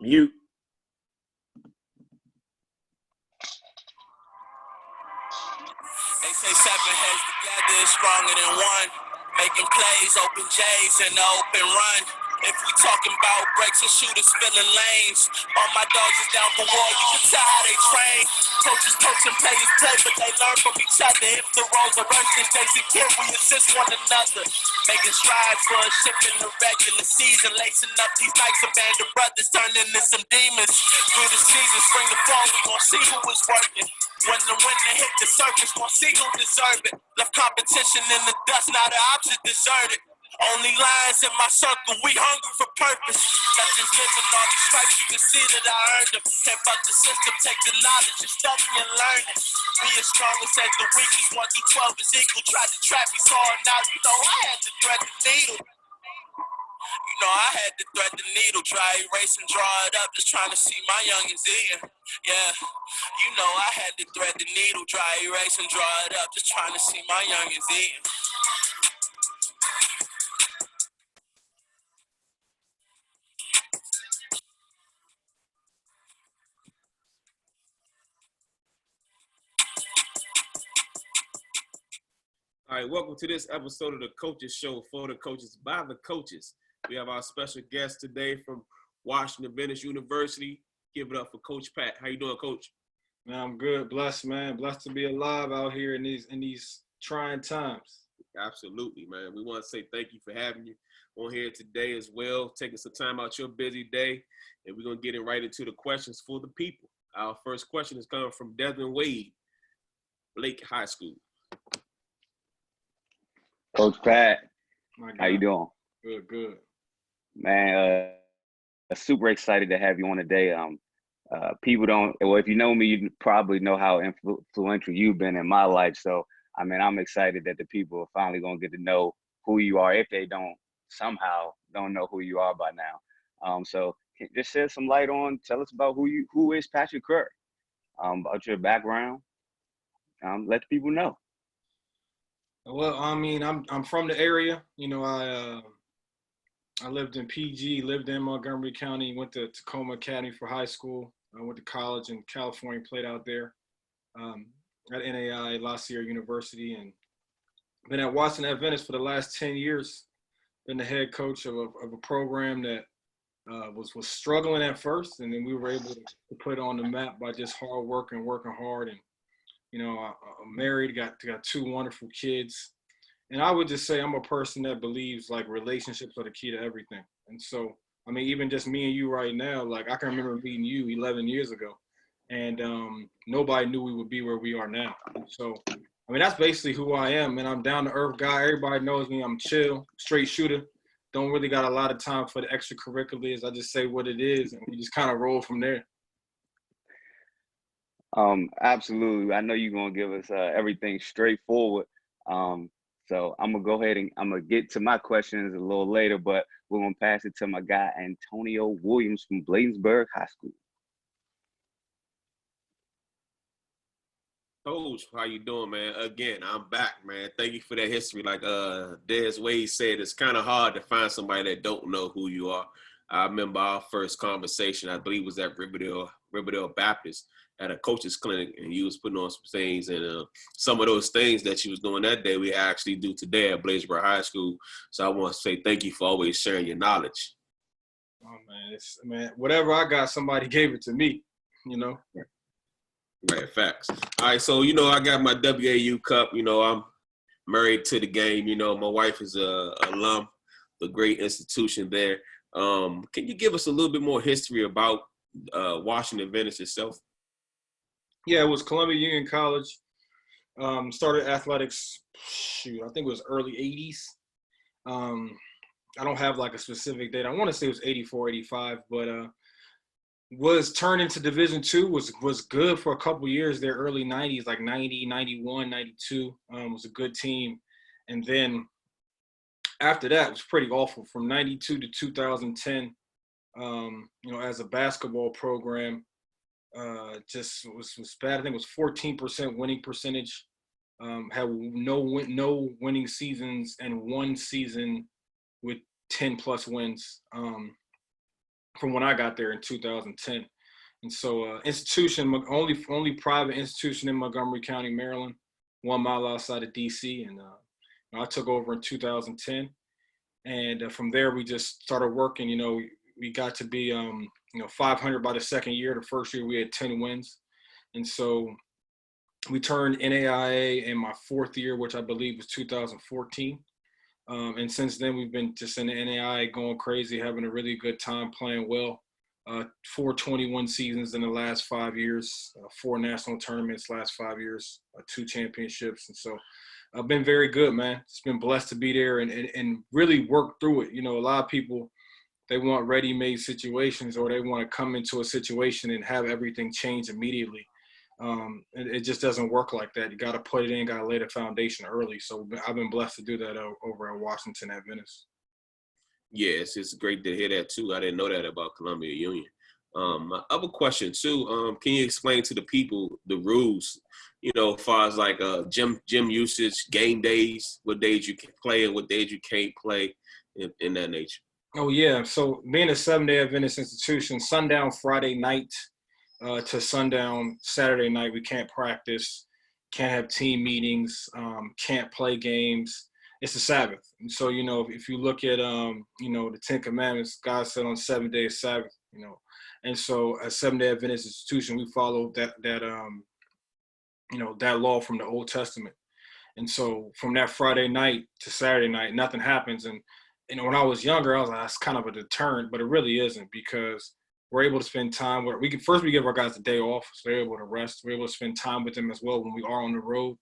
Mute. They say seven heads together is stronger than one. Making plays, open J's in the open run. If we talking about breaks and shooters filling lanes, all my dogs is down for war. You can tell how they train. Coaches coach and players play, but they learn from each other. If the roles are reversed, they Jason Kidd, we assist one another. Making strides for a ship in the regular season. Lacing up these nights, a band of brothers turning into some demons. Through the season, spring to fall, we gon' see who is working. When the winner hit the surface, gon' see who deserve it. Left competition in the dust, now the opposite deserted. Only lions in my circle, we hungry for purpose. Nothing's given, all these stripes, you can see that I earned them. Can't fuck the system, take the knowledge and study and learn it. Be as strong as the weakest, 1 through 12 is equal. Tried to trap me, saw it now, you know I had to thread the needle. You know I had to thread the needle, dry erase and draw it up, just trying to see my youngins eating. Yeah, you know I had to thread the needle, dry erase and draw it up, just trying to see my youngins eating. All right, welcome to this episode of the Coaches Show for the coaches by the coaches. We have our special guest today from Washington Adventist University. Give it up for Coach Pat. How you doing, Coach? Man, I'm good. Blessed, man. Blessed to be alive out here in these trying times. Absolutely, man. We want to say thank you for having you on here today as well, taking some time out your busy day, and we're going to get right into the questions for the people. Our first question is coming from Desmond Wade, Blake High School. Coach Pat, how you doing? Good. Man, super excited to have you on today. People don't, well, if you know me, you probably know how influential you've been in my life. So, I mean, I'm excited that the people are finally going to get to know who you are if they don't know who you are by now. So just shed some light on, tell us about who is Patrick Crarey, about your background. Let the people know. Well, I mean, I'm from the area. You know, I lived in PG, lived in Montgomery County, went to Tacoma Academy for high school. I went to college in California, played out there at NAIA, La Sierra University, and been at Washington Adventist for the last 10 years. Been the head coach of a program that was struggling at first, and then we were able to put it on the map by just hard work and working hard. And you know, I'm married, got 2 wonderful kids. And I would just say I'm a person that believes like relationships are the key to everything. And so, I mean, even just me and you right now, like I can remember meeting you 11 years ago and nobody knew we would be where we are now. So, I mean, that's basically who I am. And I'm down to earth guy. Everybody knows me. I'm chill, straight shooter. Don't really got a lot of time for the extracurriculars. I just say what it is and we just kind of roll from there. Absolutely. I know you're going to give us everything straightforward. So I'm going to go ahead and I'm going to get to my questions a little later, but we're going to pass it to my guy, Antonio Williams from Bladensburg High School. Coach, how you doing, man? Again, I'm back, man. Thank you for that history. Like Des Wade said, it's kind of hard to find somebody that don't know who you are. I remember our first conversation, I believe was at Riverdale Baptist at a coach's clinic, and you was putting on some things, and some of those things that you was doing that day, we actually do today at Bladensburg High School. So I want to say thank you for always sharing your knowledge. Oh man, whatever I got, somebody gave it to me, you know. Right, facts. All right, so you know I got my WAU cup. You know I'm married to the game. You know my wife is a alum, the great institution there. Can you give us a little bit more history about Washington Adventist itself? Yeah, it was Columbia Union College. Started athletics, I think it was early 80s. I don't have like a specific date. I want to say it was 84, 85, but was turned into Division II, was good for a couple years there, early 90s, like 90, 91, 92, was a good team. And then after that, it was pretty awful from 92 to 2010, you know, as a basketball program. Just was bad. I think it was 14% winning percentage. Had no winning seasons and one season with 10 plus wins. from when I got there in 2010. And so institution, only private institution in Montgomery County, Maryland, 1 mile outside of DC. And I took over in 2010. And from there, we just started working. We got to be, 500 by the second year. The first year we had 10 wins. And so we turned NAIA in my fourth year, which I believe was 2014. And since then, we've been just in the NAIA going crazy, having a really good time, playing well. 4 21 seasons in the last 5 years, 4 national tournaments last 5 years, 2 championships. And so I've been very good, man. It's been blessed to be there and really work through it. A lot of people, they want ready-made situations, or they want to come into a situation and have everything change immediately. It just doesn't work like that. You got to put it in, got to lay the foundation early. So I've been blessed to do that over at Washington Adventist. Yes, it's great to hear that too. I didn't know that about Columbia Union. My other question too, can you explain to the people the rules, as far as like gym usage, game days, what days you can play and what days you can't play, in that nature? Oh, yeah. So being a 7-day Adventist institution, sundown Friday night to sundown Saturday night, we can't practice, can't have team meetings, can't play games. It's the Sabbath. And so, if you look at, the 10 Commandments, God said on 7 days Sabbath, And so as 7-day Adventist institution, we follow that law from the Old Testament. And so from that Friday night to Saturday night, nothing happens. And, when I was younger, I was like, that's kind of a deterrent, but it really isn't, because we're able to spend time where we give our guys a day off, so they're able to rest. We're able to spend time with them as well when we are on the road.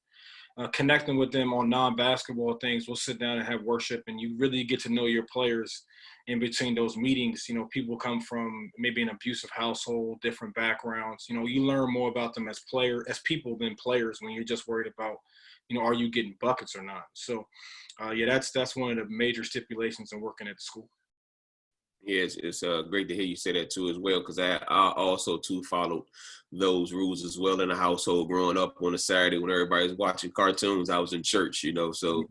Connecting with them on non-basketball things. We'll sit down and have worship, and you really get to know your players in between those meetings. People come from maybe an abusive household, different backgrounds. You learn more about them as people than players, when you're just worried about, are you getting buckets or not? So, that's one of the major stipulations in working at the school. Yeah, it's great to hear you say that too as well, because I also too followed those rules as well in the household growing up on a Saturday when everybody's watching cartoons. I was in church, so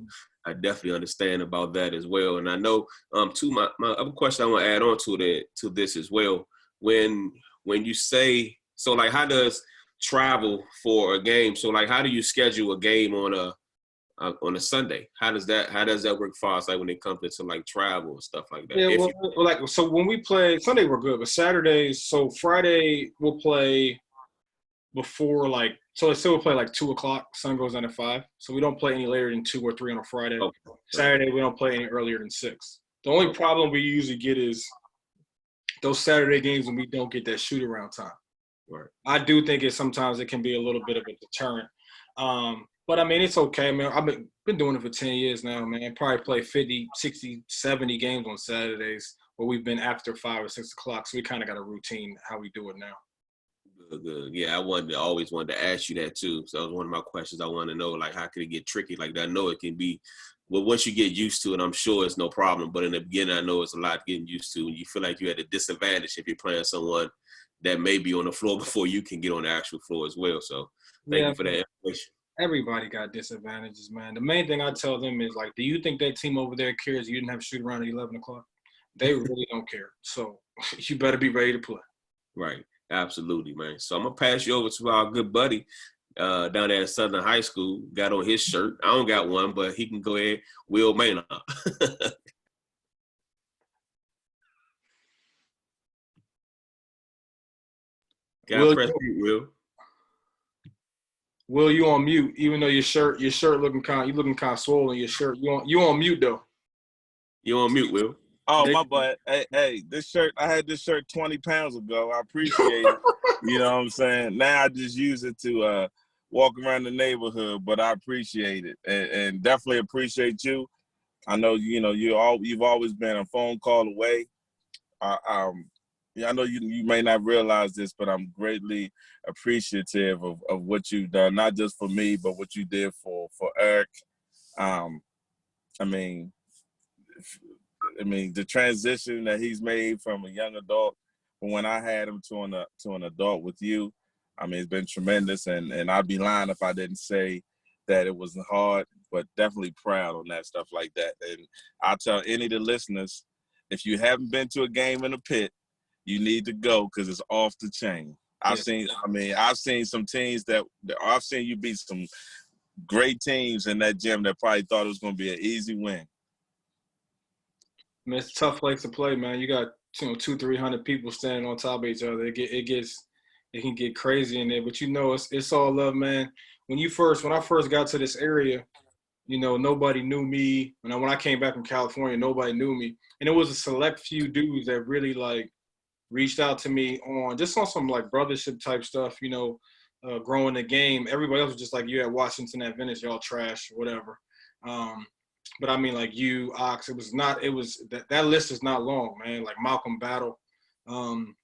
I definitely understand about that as well. And I know too, my other question I want to add on to this as well. When you say, so like, how does travel for a game? So like, how do you schedule a game on a Sunday? How does that work for us, like when it comes to like travel and stuff like that? Yeah, so when we play Sunday, we're good, but Saturdays, so Friday we'll play before so let's say we'll play like 2:00. Sun goes down at 5, so we don't play any later than 2 or 3 on a Friday. Okay. Saturday we don't play any earlier than 6. The only problem we usually get is those Saturday games when we don't get that shoot around time. Right. I do think sometimes it can be a little bit of a deterrent. But I mean, it's okay, man. I've been doing it for 10 years now, man. Probably play 50, 60, 70 games on Saturdays where we've been after 5 or 6 o'clock. So we kind of got a routine how we do it now. Good. Yeah, I always wanted to ask you that too. So that was one of my questions. I want to know, like, how could it get tricky like that? I know it can be, well, once you get used to it, I'm sure it's no problem. But in the beginning, I know it's a lot getting used to. And you feel like you're at a disadvantage if you're playing someone that may be on the floor before you can get on the actual floor as well. So thank you for that information. Everybody got disadvantages, man. The main thing I tell them is, like, do you think that team over there cares you didn't have to shoot around at 11 o'clock? They really don't care. So you better be ready to play. Right. Absolutely, man. So I'm going to pass you over to our good buddy down there at Southern High School. Got on his shirt. I don't got one, but he can go ahead. Will Maynard. Press mute, Will. Will, you on mute? Even though your shirt looking kind of swollen. Your shirt, you on mute though. You on mute, Will? Oh, my bad. Hey, this shirt, I had this shirt 20 pounds ago. I appreciate it. You know what I'm saying? Now I just use it to walk around the neighborhood, but I appreciate it and definitely appreciate you. I know, you've always been a phone call away. I know you may not realize this, but I'm greatly appreciative of what you've done, not just for me, but what you did for Eric. The transition that he's made from a young adult, from when I had him to an adult with you, it's been tremendous. And I'd be lying if I didn't say that it wasn't hard, but definitely proud on that stuff like that. And I'll tell any of the listeners, if you haven't been to a game in the pit, you need to go because it's off the chain. I've seen some teams I've seen you beat some great teams in that gym that probably thought it was going to be an easy win. I mean, it's a tough place to play, man. You got 200-300 people standing on top of each other. It can get crazy in there, but it's all love, man. When I first got to this area, nobody knew me. When I came back from California, nobody knew me, and it was a select few dudes that really like reached out to me on some like brothership type stuff, growing the game. Everybody else was just like, you at Washington Adventist, y'all trash, whatever. But I mean, like you, Ox, that list is not long, man. Like Malcolm Battle. And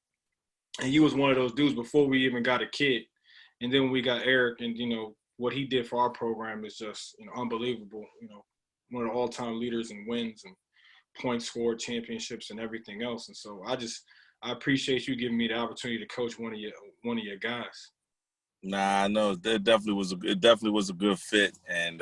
he was one of those dudes before we even got a kid. And then when we got Eric, and, what he did for our program is just, unbelievable. One of the all-time leaders in wins and points scored, championships, and everything else. And so I appreciate you giving me the opportunity to coach one of your guys. Nah, no, it definitely was a good fit. And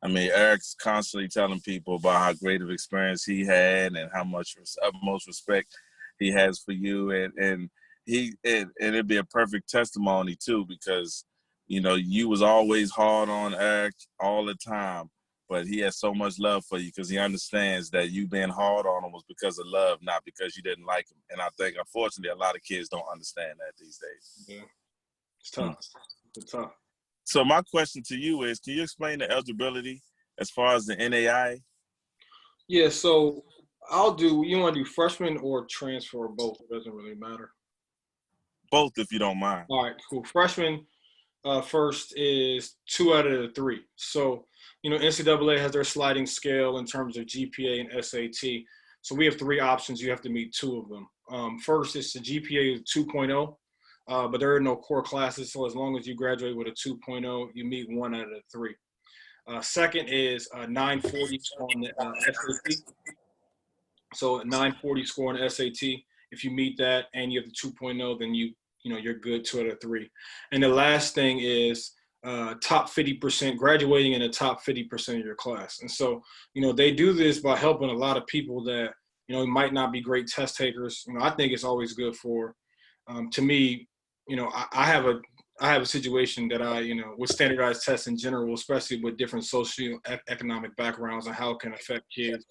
I mean, Eric's constantly telling people about how great of experience he had and how much utmost respect he has for you. And it'd be a perfect testimony too, because you was always hard on Eric all the time, but he has so much love for you because he understands that you being hard on him was because of love, not because you didn't like him. And I think, unfortunately, a lot of kids don't understand that these days. Yeah, it's tough. It's tough. So my question to you is, can you explain the eligibility as far as the NAIA? Yeah, so you want to do freshman or transfer or both? It doesn't really matter. Both, if you don't mind. All right, cool. Freshman first is 2 out of the 3. So, NCAA has their sliding scale in terms of GPA and SAT. So we have 3 options. You have to meet 2 of them. First is the GPA 2.0, but there are no core classes. So as long as you graduate with a 2.0, you meet 1 out of the 3. Second is 940 on the SAT. So a 940 score on SAT. If you meet that and you have the 2.0, then you're good 2 out of 3. And the last thing is top 50%, graduating in the top 50% of your class. And so, they do this by helping a lot of people that, might not be great test takers. I think it's always good for, to me, I have a situation that with standardized tests in general, especially with different socioeconomic backgrounds and how it can affect kids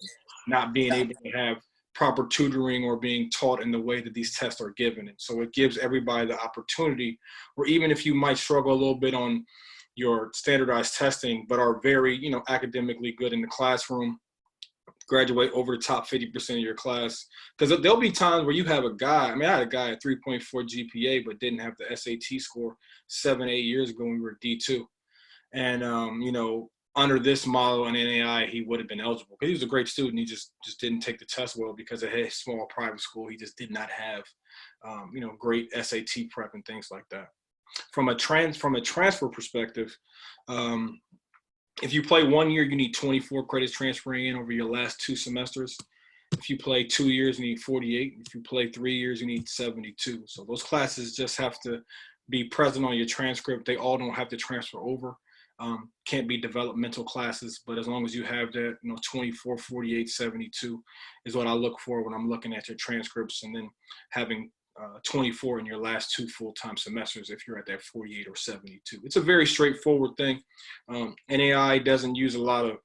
not being able to have proper tutoring or being taught in the way that these tests are given. And so it gives everybody the opportunity, or even if you might struggle a little bit on your standardized testing, but are very, academically good in the classroom, graduate over the top 50% of your class. Because there'll be times where you have a guy, I had a guy at 3.4 GPA, but didn't have the SAT score 7-8 years ago when we were D2. And, under this model in NAI, he would have been eligible because he was a great student. He just didn't take the test well because of his small private school. He just did not have, great SAT prep and things like that. From a transfer perspective, if you play 1 year, you need 24 credits transferring in over your last 2 semesters. If you play 2 years, you need 48. If you play 3 years, you need 72. So those classes just have to be present on your transcript. They all don't have to transfer over. Can't be developmental classes, but as long as you have that, 24, 48, 72 is what I look for when I'm looking at your transcripts, and then having 24 in your last 2 full-time semesters if you're at that 48 or 72. It's a very straightforward thing. NAI doesn't use a lot of,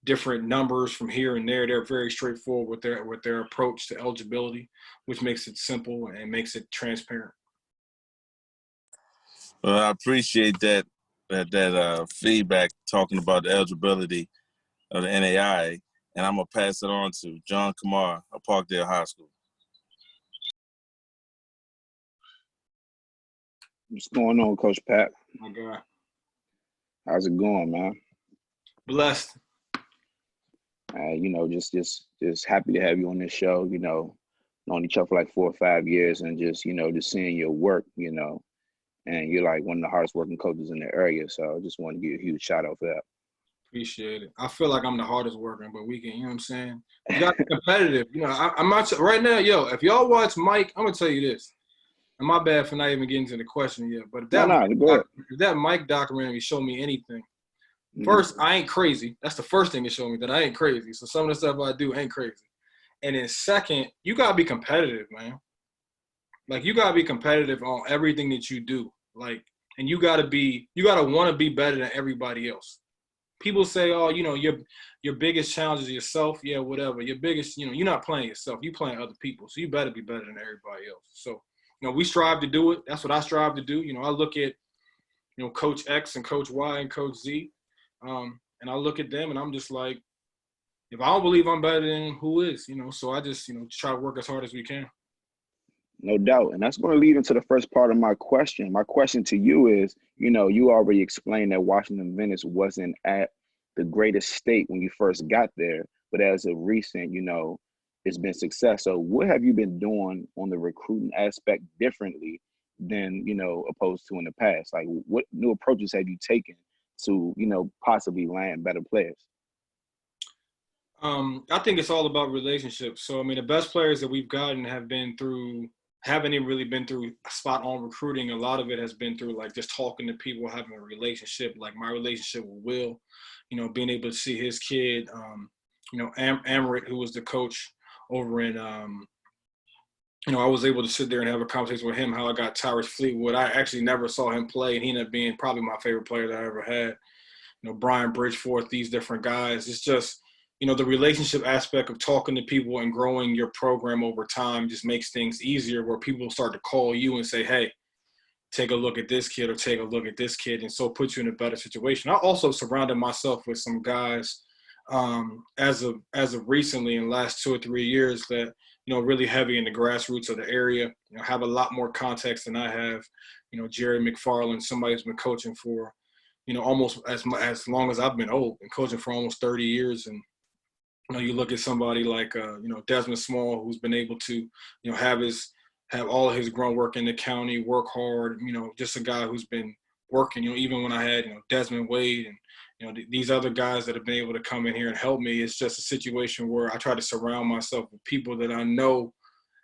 different numbers from here and there. They're very straightforward with their approach to eligibility, which makes it simple and makes it transparent. Well, I appreciate that feedback talking about the eligibility of the NAIA, and I'm gonna pass it on to John Kamar of Parkdale High School. What's going on, Coach Pat? My God. How's it going, man? Blessed. Just happy to have you on this show. Known each other for like 4 or 5 years, and just seeing your work, and you're like one of the hardest working coaches in the area. So I just want to give you a huge shout out for that. Appreciate it. I feel like I'm the hardest working, but we can, you know what I'm saying? You got to be competitive. I'm not right now, if y'all watch Mike, I'm gonna tell you this. And my bad for not even getting to the question yet. But if that Mike documentary showed me anything, first, I ain't crazy. That's the first thing it showed me, that I ain't crazy. So some of the stuff I do ain't crazy. And then second, you gotta be competitive, man. Like you gotta be competitive on everything that you do. Like, and you gotta want to be better than everybody else. People say, oh, your biggest challenge is yourself. Yeah, whatever. Your biggest, you're not playing yourself. You're playing other people. So you better be better than everybody else. So, we strive to do it. That's what I strive to do. I look at, Coach X and Coach Y and Coach Z. And I look at them and I'm just like, if I don't believe I'm better than who is, so I just, try to work as hard as we can. No doubt. And that's going to lead into the first part of my question. My question to you is, you already explained that Washington Adventist wasn't at the greatest state when you first got there, but as of recent, it's been success. So what have you been doing on the recruiting aspect differently than, opposed to in the past? Like what new approaches have you taken to, possibly land better players? I think it's all about relationships. So, the best players that we've gotten haven't even really been through spot on recruiting. A lot of it has been through like just talking to people, having a relationship, like my relationship with Will, being able to see his kid, Amarit, who was the coach over in, I was able to sit there and have a conversation with him, how I got Tyrus Fleetwood. I actually never saw him play, and he ended up being probably my favorite player that I ever had. Brian Bridgeforth, these different guys. It's just, the relationship aspect of talking to people and growing your program over time just makes things easier, where people start to call you and say, hey, take a look at this kid or take a look at this kid, and so put you in a better situation. I also surrounded myself with some guys as of recently in the last 2 or 3 years that, really heavy in the grassroots of the area, have a lot more context than I have. Jerry McFarland, somebody who's been coaching for, almost as long as I've been old, and coaching for almost 30 years. And, you look at somebody like, Desmond Small, who's been able to, have all of his grunt work in the county, work hard, just a guy who's been working, even when I had, Desmond Wade and, these other guys that have been able to come in here and help me. It's just a situation where I try to surround myself with people that I know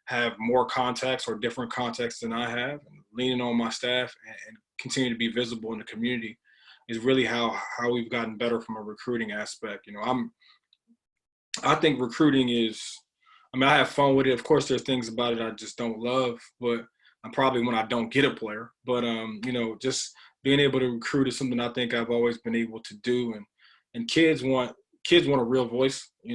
have more contacts or different contacts than I have, and leaning on my staff and continue to be visible in the community is really how we've gotten better from a recruiting aspect. I think recruiting is, I have fun with it. Of course, there's things about it I just don't love, but I'm probably when I don't get a player. But, just being able to recruit is something I think I've always been able to do. And kids want a real voice. They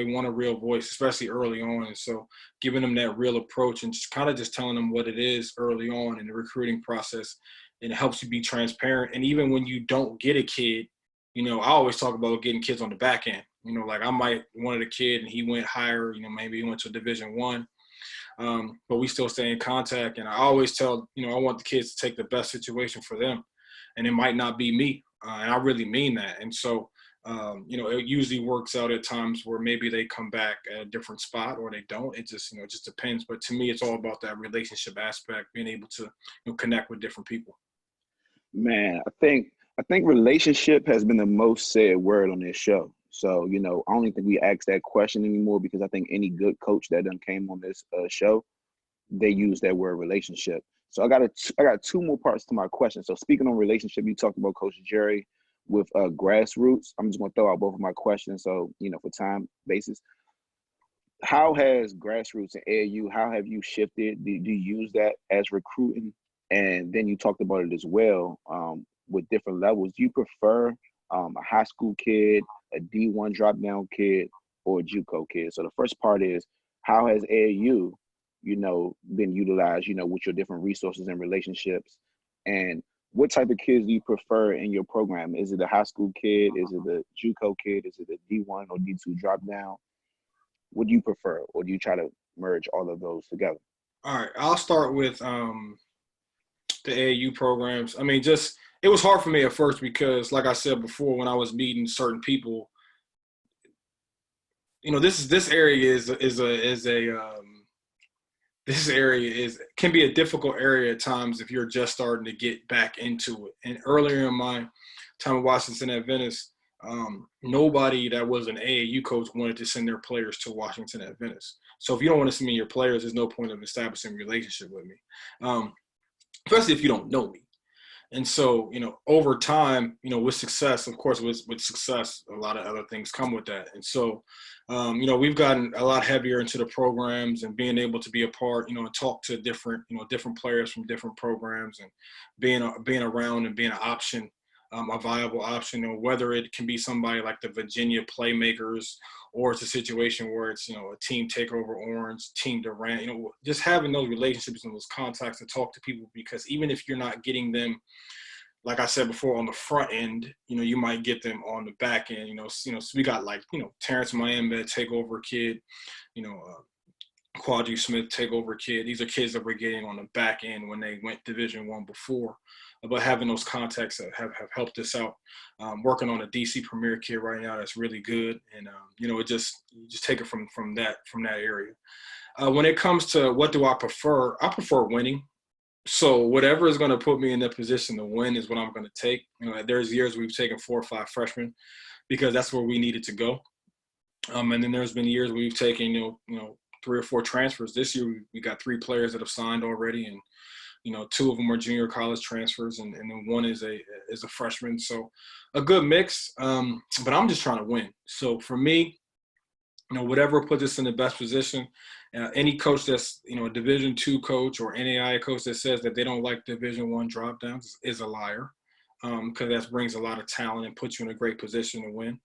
want a real voice, especially early on. And so giving them that real approach and just kind of just telling them what it is early on in the recruiting process, and it helps you be transparent. And even when you don't get a kid, I always talk about getting kids on the back end. Like I might wanted a kid and he went higher, maybe he went to Division I, but we still stay in contact. And I always tell, I want the kids to take the best situation for them, and it might not be me. And I really mean that. And so, it usually works out at times where maybe they come back at a different spot or they don't. It just, it just depends. But to me, it's all about that relationship aspect, being able to connect with different people. Man, I think relationship has been the most said word on this show. So, I don't even think we ask that question anymore, because I think any good coach that done came on this show, they use that word relationship. So I got two more parts to my question. So speaking on relationship, you talked about Coach Jerry with grassroots. I'm just going to throw out both of my questions. So, for time basis, how has grassroots and AAU, how have you shifted? Do you use that as recruiting? And then you talked about it as well with different levels. Do you prefer a high school kid, a D1 drop-down kid, or a JUCO kid? So the first part is, how has AAU, been utilized, with your different resources and relationships? And what type of kids do you prefer in your program? Is it a high school kid? Is it a JUCO kid? Is it a D1 or D2 drop-down? What do you prefer? Or do you try to merge all of those together? All right, I'll start with the AAU programs. It was hard for me at first because, like I said before, when I was meeting certain people, this area can be a difficult area at times if you're just starting to get back into it. And earlier in my time at Washington Adventist, nobody that was an AAU coach wanted to send their players to Washington Adventist. So if you don't want to send me your players, there's no point of establishing a relationship with me, especially if you don't know me. And so, over time, with success, of course, with success, a lot of other things come with that. And so, we've gotten a lot heavier into the programs and being able to be a part, and talk to different players from different programs, and being around and being an option, a viable option, whether it can be somebody like the Virginia Playmakers, or it's a situation where it's, a team takeover Orange, team Durant, just having those relationships and those contacts to talk to people, because even if you're not getting them, like I said before, on the front end, you might get them on the back end, so we got Terrence Mayembe takeover kid, Quadri Smith takeover kid. These are kids that we're getting on the back end when they went Division I before. But having those contacts that have helped us out. Working on a DC Premier kid right now that's really good, and you just take it from that area. When it comes to what do I prefer winning. So whatever is going to put me in the position to win is what I'm going to take. There's years we've taken 4 or 5 freshmen because that's where we needed to go. And then there's been years we've taken 3 or 4 transfers. This year we got 3 players that have signed already, and 2 of them are junior college transfers, and then 1 is a freshman. So a good mix. But I'm just trying to win. So for me, whatever puts us in the best position. Any coach that's a Division II coach or NAIA coach that says that they don't like Division I drop downs is a liar, because that brings a lot of talent and puts you in a great position to win.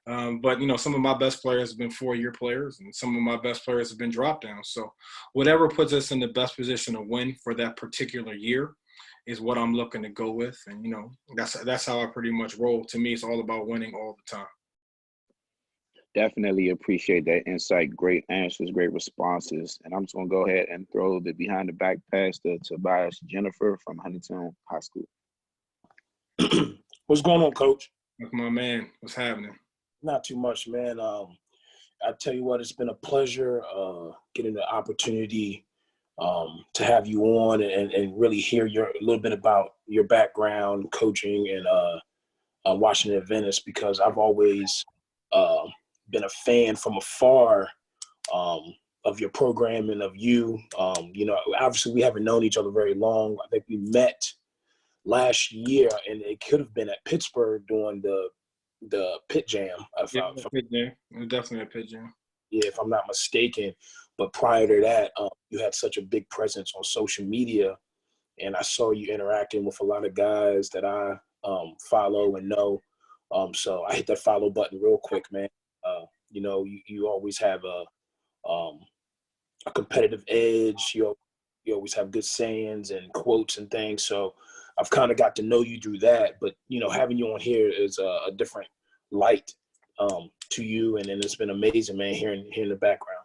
But some of my best players have been 4-year players, and some of my best players have been drop downs. So whatever puts us in the best position to win for that particular year is what I'm looking to go with. And that's how I pretty much roll. To me, it's all about winning all the time. Definitely appreciate that insight. Great answers, great responses. And I'm just going to go ahead and throw the behind the back pass to Tobias Jennifer from Huntington High School. What's going on, Coach? With my man, what's happening? Not too much, man. I tell you what, it's been a pleasure getting the opportunity to have you on and really hear a little bit about your background, coaching, and Washington Adventist, because I've always been a fan from afar of your program and of you. Obviously we haven't known each other very long. I think we met last year, and it could have been at Pittsburgh during the Pit Jam. Pit Jam. Definitely a Pit Jam. Yeah, if I'm not mistaken. But prior to that, you had such a big presence on social media, and I saw you interacting with a lot of guys that I follow and know. So I hit that follow button real quick, man. You always have a competitive edge. You always have good sayings and quotes and things. So I've kind of got to know you through that. But having you on here is a different light to you, and it's been amazing, man. Hearing the background.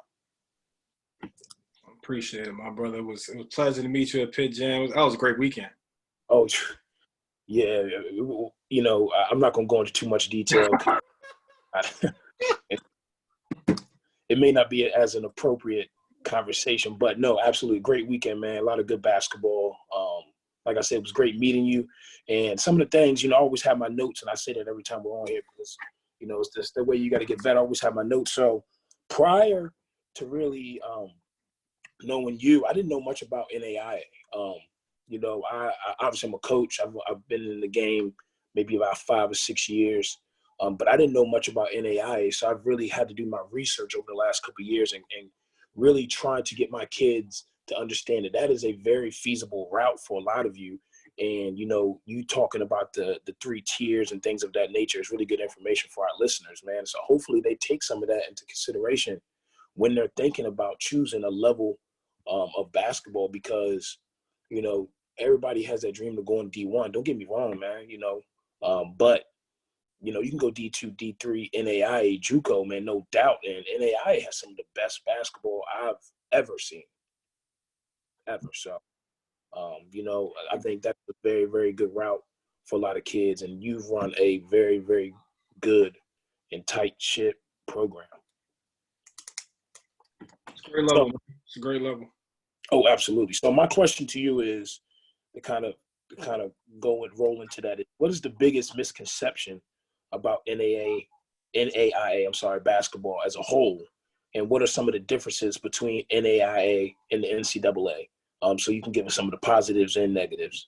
Appreciate it, my brother. It was a pleasure to meet you at Pit Jam. That was a great weekend. Oh, yeah. I'm not gonna go into too much detail. It may not be as an appropriate conversation, but no, absolutely great weekend, man. A lot of good basketball. Like I said, it was great meeting you. And some of the things, I always have my notes, and I say that every time we're on here because, it's just the way you got to get better. I always have my notes. So prior to really knowing you, I didn't know much about NAIA. I obviously I'm a coach. I've been in the game maybe about 5 or 6 years. But I didn't know much about NAIA, so I've really had to do my research over the last couple of years and really trying to get my kids to understand that is a very feasible route for a lot of you. And, you talking about the 3 tiers and things of that nature is really good information for our listeners, man. So hopefully they take some of that into consideration when they're thinking about choosing a level of basketball, because, everybody has that dream of going D1. Don't get me wrong, man, but you can go D2, D3, NAIA, JUCO, man, no doubt. And NAIA has some of the best basketball I've ever seen. Ever. So, I think that's a very, very good route for a lot of kids. And you've run a very, very good and tight ship program. It's a great level. It's a great level. Oh, absolutely. So my question to you is to kind of go and roll into that. What is the biggest misconception about NAIA, basketball as a whole, and what are some of the differences between NAIA and the NCAA? So you can give us some of the positives and negatives.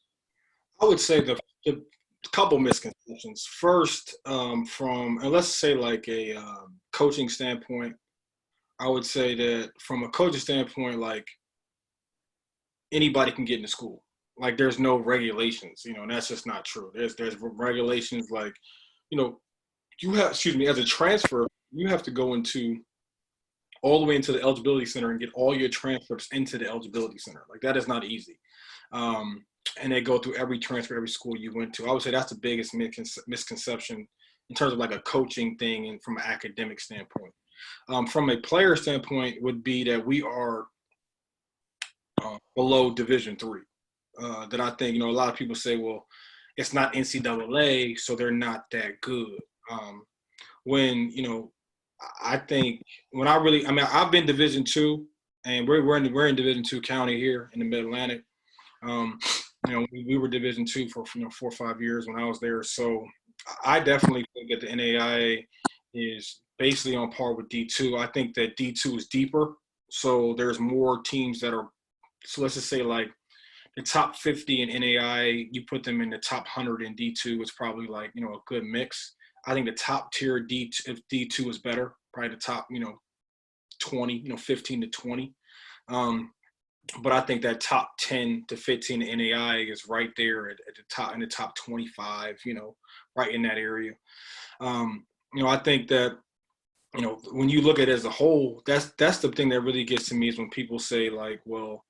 I would say the couple misconceptions. First, from and let's say like a coaching standpoint, I would say that from a coaching standpoint, like anybody can get into school. Like there's no regulations, and that's just not true. There's regulations like, you know, you have, excuse me, as a transfer, you have to go into all the way into the eligibility center and get all your transcripts into the eligibility center. Like that is not easy. And they go through every transfer, every school you went to. I would say that's the biggest misconception in terms of like a coaching thing and from an academic standpoint. From a player standpoint would be that we are below Division III. That I think, a lot of people say, well, it's not NCAA, so they're not that good. When, I think when I've been Division II, and we're in Division II county here in the Mid-Atlantic. We were Division II for 4 or 5 years when I was there. So I definitely think that the NAIA is basically on par with D2. I think that D2 is deeper. So there's more teams that are, so let's just say like the top 50 in NAIA, you put them in the top 100 in D2, it's probably like, a good mix. I think the top tier D2, if D2 is better, probably the top, 20, 15 to 20. But I think that top 10 to 15 in NAIA is right there at the top, in the top 25, right in that area. I think that, when you look at it as a whole, that's the thing that really gets to me is when people say like, well,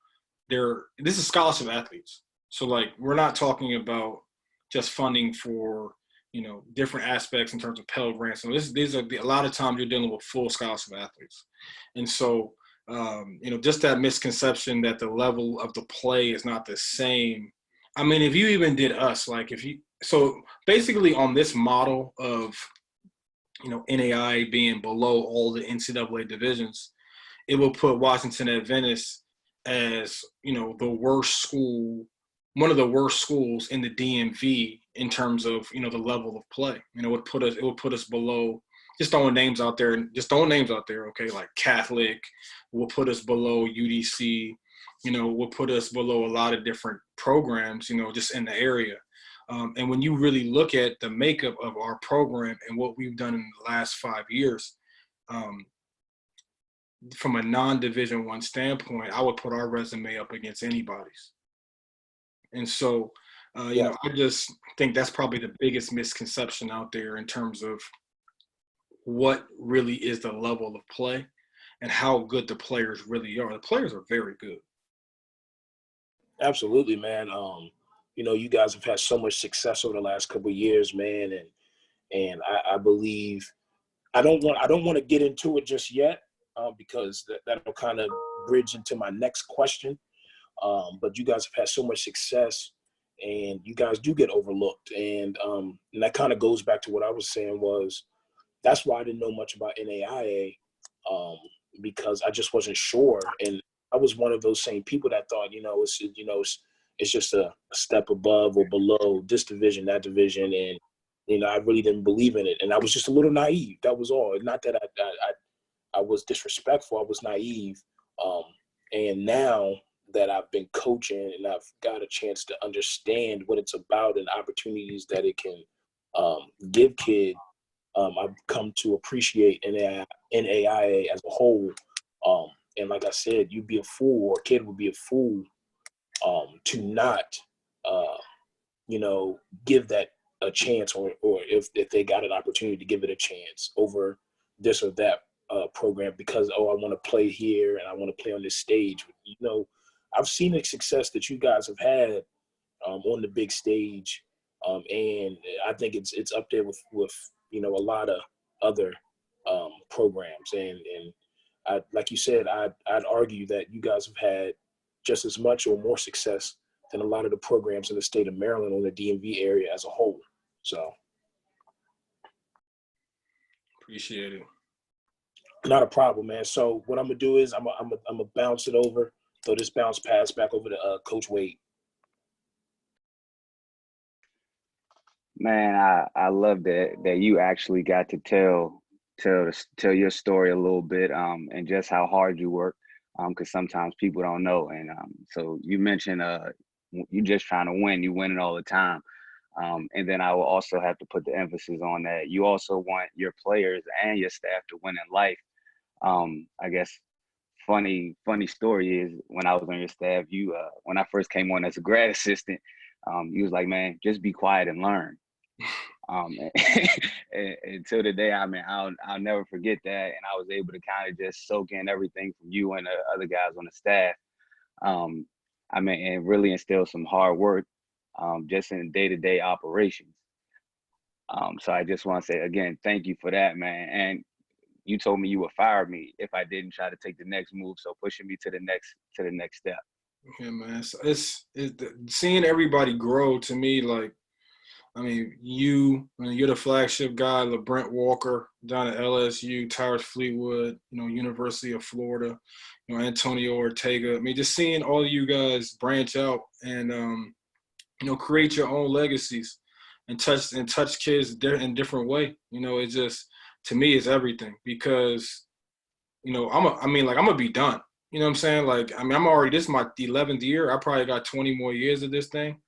this is scholarship athletes. So like, we're not talking about just funding for, different aspects in terms of Pell Grants. So these are a lot of times you're dealing with full scholarship athletes. And so, just that misconception that the level of the play is not the same. I mean, if you even did us, like so basically on this model of, NAI being below all the NCAA divisions, it will put Washington Adventist as, the worst school, one of the worst schools in the DMV in terms of, the level of play. It would put us below, just throwing names out there, okay, like Catholic will put us below UDC, will put us below a lot of different programs, just in the area. And when you really look at the makeup of our program and what we've done in the last 5 years, from a non-Division I standpoint, I would put our resume up against anybody's. And so, I just think that's probably the biggest misconception out there in terms of what really is the level of play and how good the players really are. The players are very good. Absolutely, man. You guys have had so much success over the last couple of years, man, and I believe I don't want to get into it just yet because that'll kind of bridge into my next question. But you guys have had so much success, and you guys do get overlooked, and that kind of goes back to what I was saying was that's why I didn't know much about NAIA because I just wasn't sure, and I was one of those same people that thought it's just a step above or below this division, that division, and I really didn't believe in it, and I was just a little naive. That was all. Not that I was disrespectful. I was naive, and now that I've been coaching and I've got a chance to understand what it's about and opportunities that it can give kids, I've come to appreciate NAIA as a whole. And like I said, you'd be a fool, or a kid would be a fool to not, give that a chance, or if they got an opportunity to give it a chance over this or that program because, I want to play here and I want to play on this stage. I've seen the success that you guys have had on the big stage, and I think it's up there with a lot of other programs. And I, like you said, I'd argue that you guys have had just as much or more success than a lot of the programs in the state of Maryland or the DMV area as a whole. So, Appreciate it. not a problem, man. So what I'm gonna do is I'm gonna bounce it over. So this bounce pass back over to Coach Wade. Man, I love that you actually got to tell your story a little bit, and just how hard you work, because sometimes people don't know. And so you mentioned you just trying to win. You winning all the time. And then I will also have to put the emphasis on that. You also want your players and your staff to win in life. I guess funny story is when I was on your staff, you when I first came on as a grad assistant, you was like, man, just be quiet and learn. Until today, I mean, I'll never forget that. And I was able to kind of just soak in everything from you and the other guys on the staff. I mean, and really instill some hard work just in day-to-day operations. So I just want to say again, thank you for that, man. And you told me you would fire me if I didn't try to take the next move. So pushing me to the next step. Yeah, man. It's seeing everybody grow to me. Like, I mean, you're the flagship guy, LeBrent Walker down at LSU, Tyrus Fleetwood, University of Florida, Antonio Ortega. I mean, just seeing all of you guys branch out and create your own legacies and touch kids in different way. It just, to me, is everything because, I'm gonna be done. You know what I'm saying? Like, I mean, this is my 11th year. I probably got 20 more years of this thing.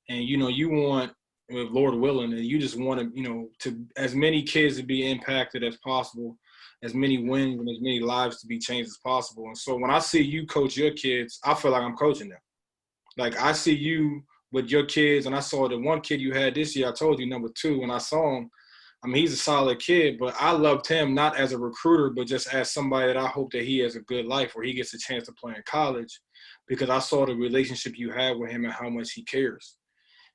And, you want, with Lord willing, and you just want to, to as many kids to be impacted as possible, as many wins and as many lives to be changed as possible. And so when I see you coach your kids, I feel like I'm coaching them. Like, I see you with your kids, and I saw the one kid you had this year, I told you, number 2, when I saw him, I mean, he's a solid kid, but I loved him not as a recruiter, but just as somebody that I hope that he has a good life where he gets a chance to play in college because I saw the relationship you had with him and how much he cares.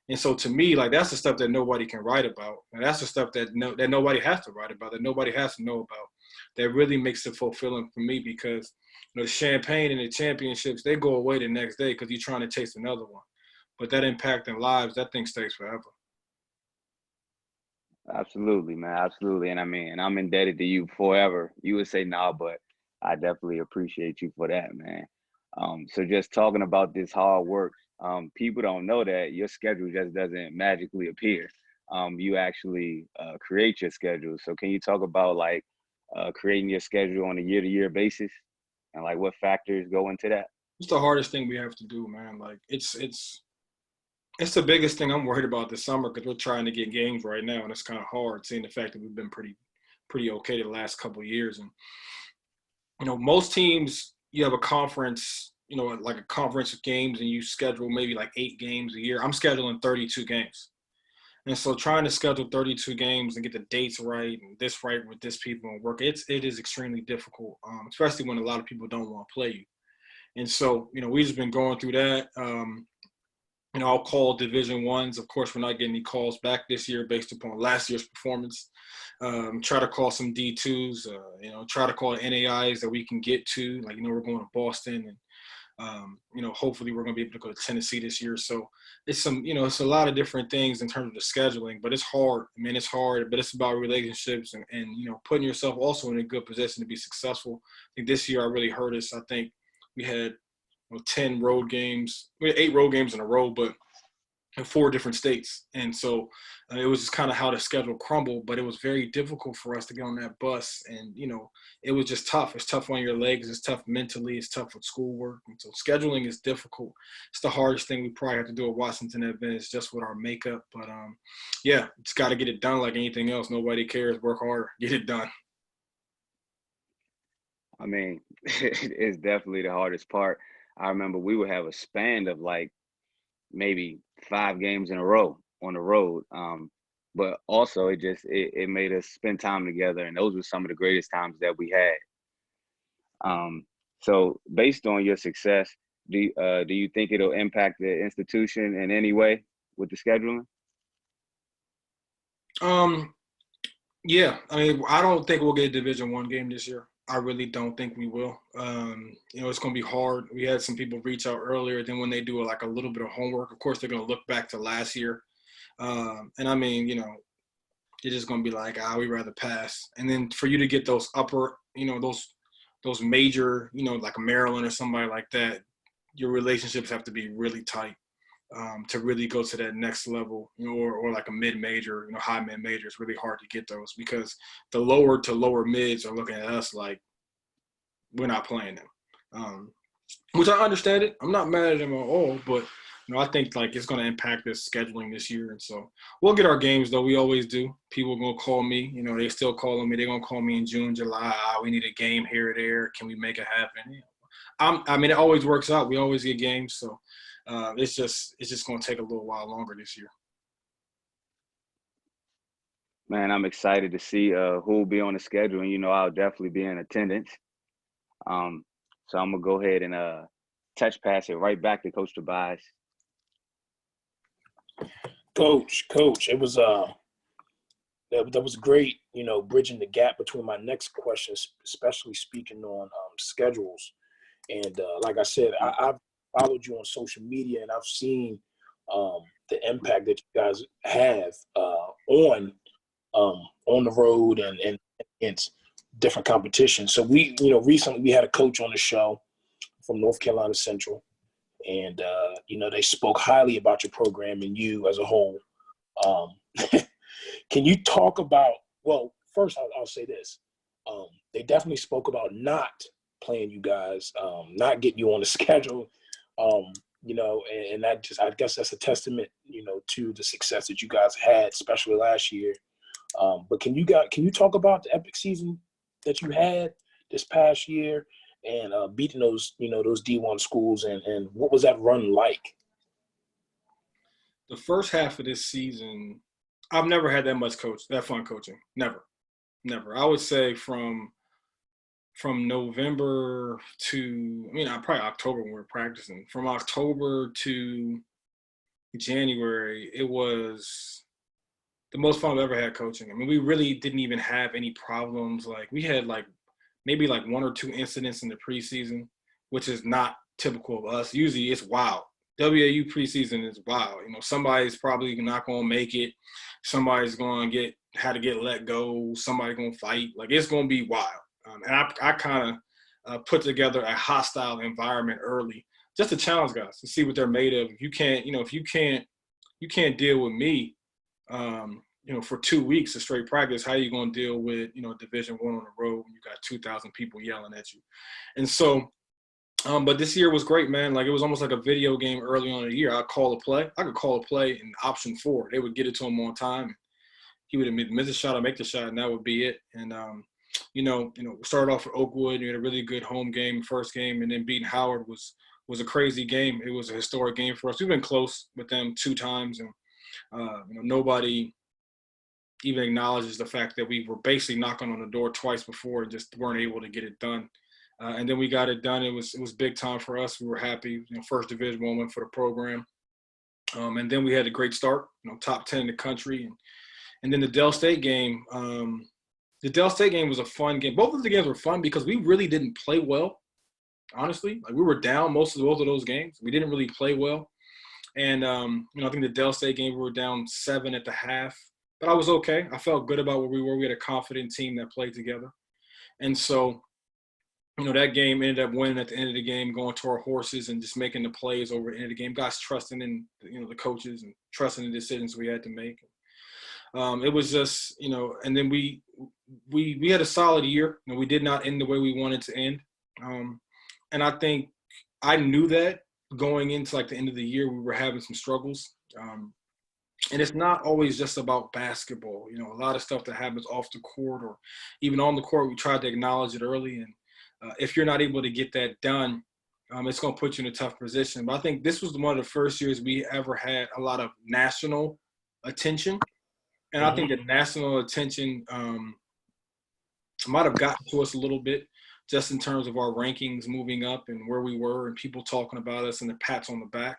And so to me, like, that's the stuff that nobody can write about. And that's the stuff that nobody has to write about, that nobody has to know about. That really makes it fulfilling for me because the champagne and the championships, they go away the next day because you're trying to chase another one. But that impact in lives, that thing stays forever. Absolutely, man. Absolutely. And I mean, I'm indebted to you forever. You would say no, but I definitely appreciate you for that, man. So just talking about this hard work, people don't know that your schedule just doesn't magically appear. You actually create your schedule. So can you talk about like creating your schedule on a year-to-year basis and like what factors go into that? It's the hardest thing we have to do, man. Like, it's the biggest thing I'm worried about this summer because we're trying to get games right now, and it's kind of hard seeing the fact that we've been pretty okay the last couple of years. And most teams, you have a conference, like a conference of games, and you schedule maybe like 8 games a year. I'm scheduling 32 games, and so trying to schedule 32 games and get the dates right and this right with this people and work, it is extremely difficult, especially when a lot of people don't want to play you. And so we've just been going through that. I'll call Division Ones. Of course, we're not getting any calls back this year based upon last year's performance. Try to call some D2s. Try to call NAIAs that we can get to. Like, we're going to Boston, and hopefully we're going to be able to go to Tennessee this year. So it's it's a lot of different things in terms of the scheduling, but it's hard. I mean, it's hard, but it's about relationships and putting yourself also in a good position to be successful. I think this year I really hurt us. I think we had 10 road games. We had 8 road games in a row, but in 4 different states. And so it was just kind of how the schedule crumbled, but it was very difficult for us to get on that bus. And, it was just tough. It's tough on your legs. It's tough mentally. It's tough with schoolwork. And so scheduling is difficult. It's the hardest thing we probably have to do at Washington Adventist just with our makeup. But, yeah, just got to get it done like anything else. Nobody cares. Work harder. Get it done. I mean, it's definitely the hardest part. I remember we would have a span of like maybe 5 games in a row on the road. But also it made us spend time together, and those were some of the greatest times that we had. So based on your success, do you think it'll impact the institution in any way with the scheduling? Yeah, I mean, I don't think we'll get a Division I game this year. I really don't think we will. It's going to be hard. We had some people reach out earlier. Then when they do like a little bit of homework, of course, they're going to look back to last year. And I mean, it's just going to be like, we'd rather pass. And then for you to get those upper, those major, like Maryland or somebody like that, your relationships have to be really tight to really go to that next level, or like a mid-major, high mid-major. It's really hard to get those because the lower to lower mids are looking at us like we're not playing them, which I understand it. I'm not mad at them at all, but I think like it's going to impact this scheduling this year. And so we'll get our games though. We always do. People are going to call me, they still calling me. They're going to call me in June, July. We need a game here or there. Can we make it happen? It always works out. We always get games. So it's just going to take a little while longer this year. Man, I'm excited to see who will be on the schedule. And, I'll definitely be in attendance. So I'm going to go ahead and touch pass it right back to Coach Tobias. Coach, it was that was great, bridging the gap between my next questions, especially speaking on schedules. And like I said, I've followed you on social media, and I've seen the impact that you guys have on the road and against different competitions. So we, recently we had a coach on the show from North Carolina Central, and they spoke highly about your program and you as a whole. Can you talk about? Well, first I'll say this: they definitely spoke about not playing you guys, not getting you on the schedule. And that I guess that's a testament, to the success that you guys had, especially last year. But can you talk about the epic season that you had this past year and beating those D1 schools and what was that run like? The first half of this season, I've never had that fun coaching. Never. I would say from November to, probably October when we were practicing. From October to January, it was the most fun I've ever had coaching. We really didn't even have any problems. Like we had maybe one or two incidents in the preseason, which is not typical of us. Usually it's wild. WAU preseason is wild. Somebody's probably not going to make it. Somebody's going to had to get let go. Somebody's going to fight. It's going to be wild. And I kind of put together a hostile environment early just to challenge guys to see what they're made of. If you can't deal with me, for 2 weeks of straight practice, how are you going to deal with, Division I on the road when you got 2,000 people yelling at you? And so, but this year was great, man. It was almost like a video game early on in the year. I could call a play in option 4. They would get it to him on time. He would miss a shot or make the shot, and that would be it. And, started off with Oakwood. You had a really good home game, first game, and then beating Howard was a crazy game. It was a historic game for us. We've been close with them 2 times, and nobody even acknowledges the fact that we were basically knocking on the door twice before and just weren't able to get it done. And then we got it done. It was big time for us. We were happy. First Division I win for the program. And then we had a great start, top 10 in the country. And then the Dell State game. The Dell State game was a fun game. Both of the games were fun because we really didn't play well, honestly. We were down both of those games. We didn't really play well. And, I think the Dell State game, we were down 7 at the half. But I was okay. I felt good about where we were. We had a confident team that played together. And so, that game ended up winning at the end of the game, going to our horses and just making the plays over the end of the game. Guys trusting in, the coaches and trusting the decisions we had to make. It was just, and then we had a solid year. We did not end the way we wanted to end. And I think I knew that going into the end of the year, we were having some struggles. And it's not always just about basketball. A lot of stuff that happens off the court or even on the court, we tried to acknowledge it early. And if you're not able to get that done, it's going to put you in a tough position. But I think this was one of the first years we ever had a lot of national attention. And I think the national attention might have gotten to us a little bit just in terms of our rankings moving up and where we were and people talking about us and the pats on the back.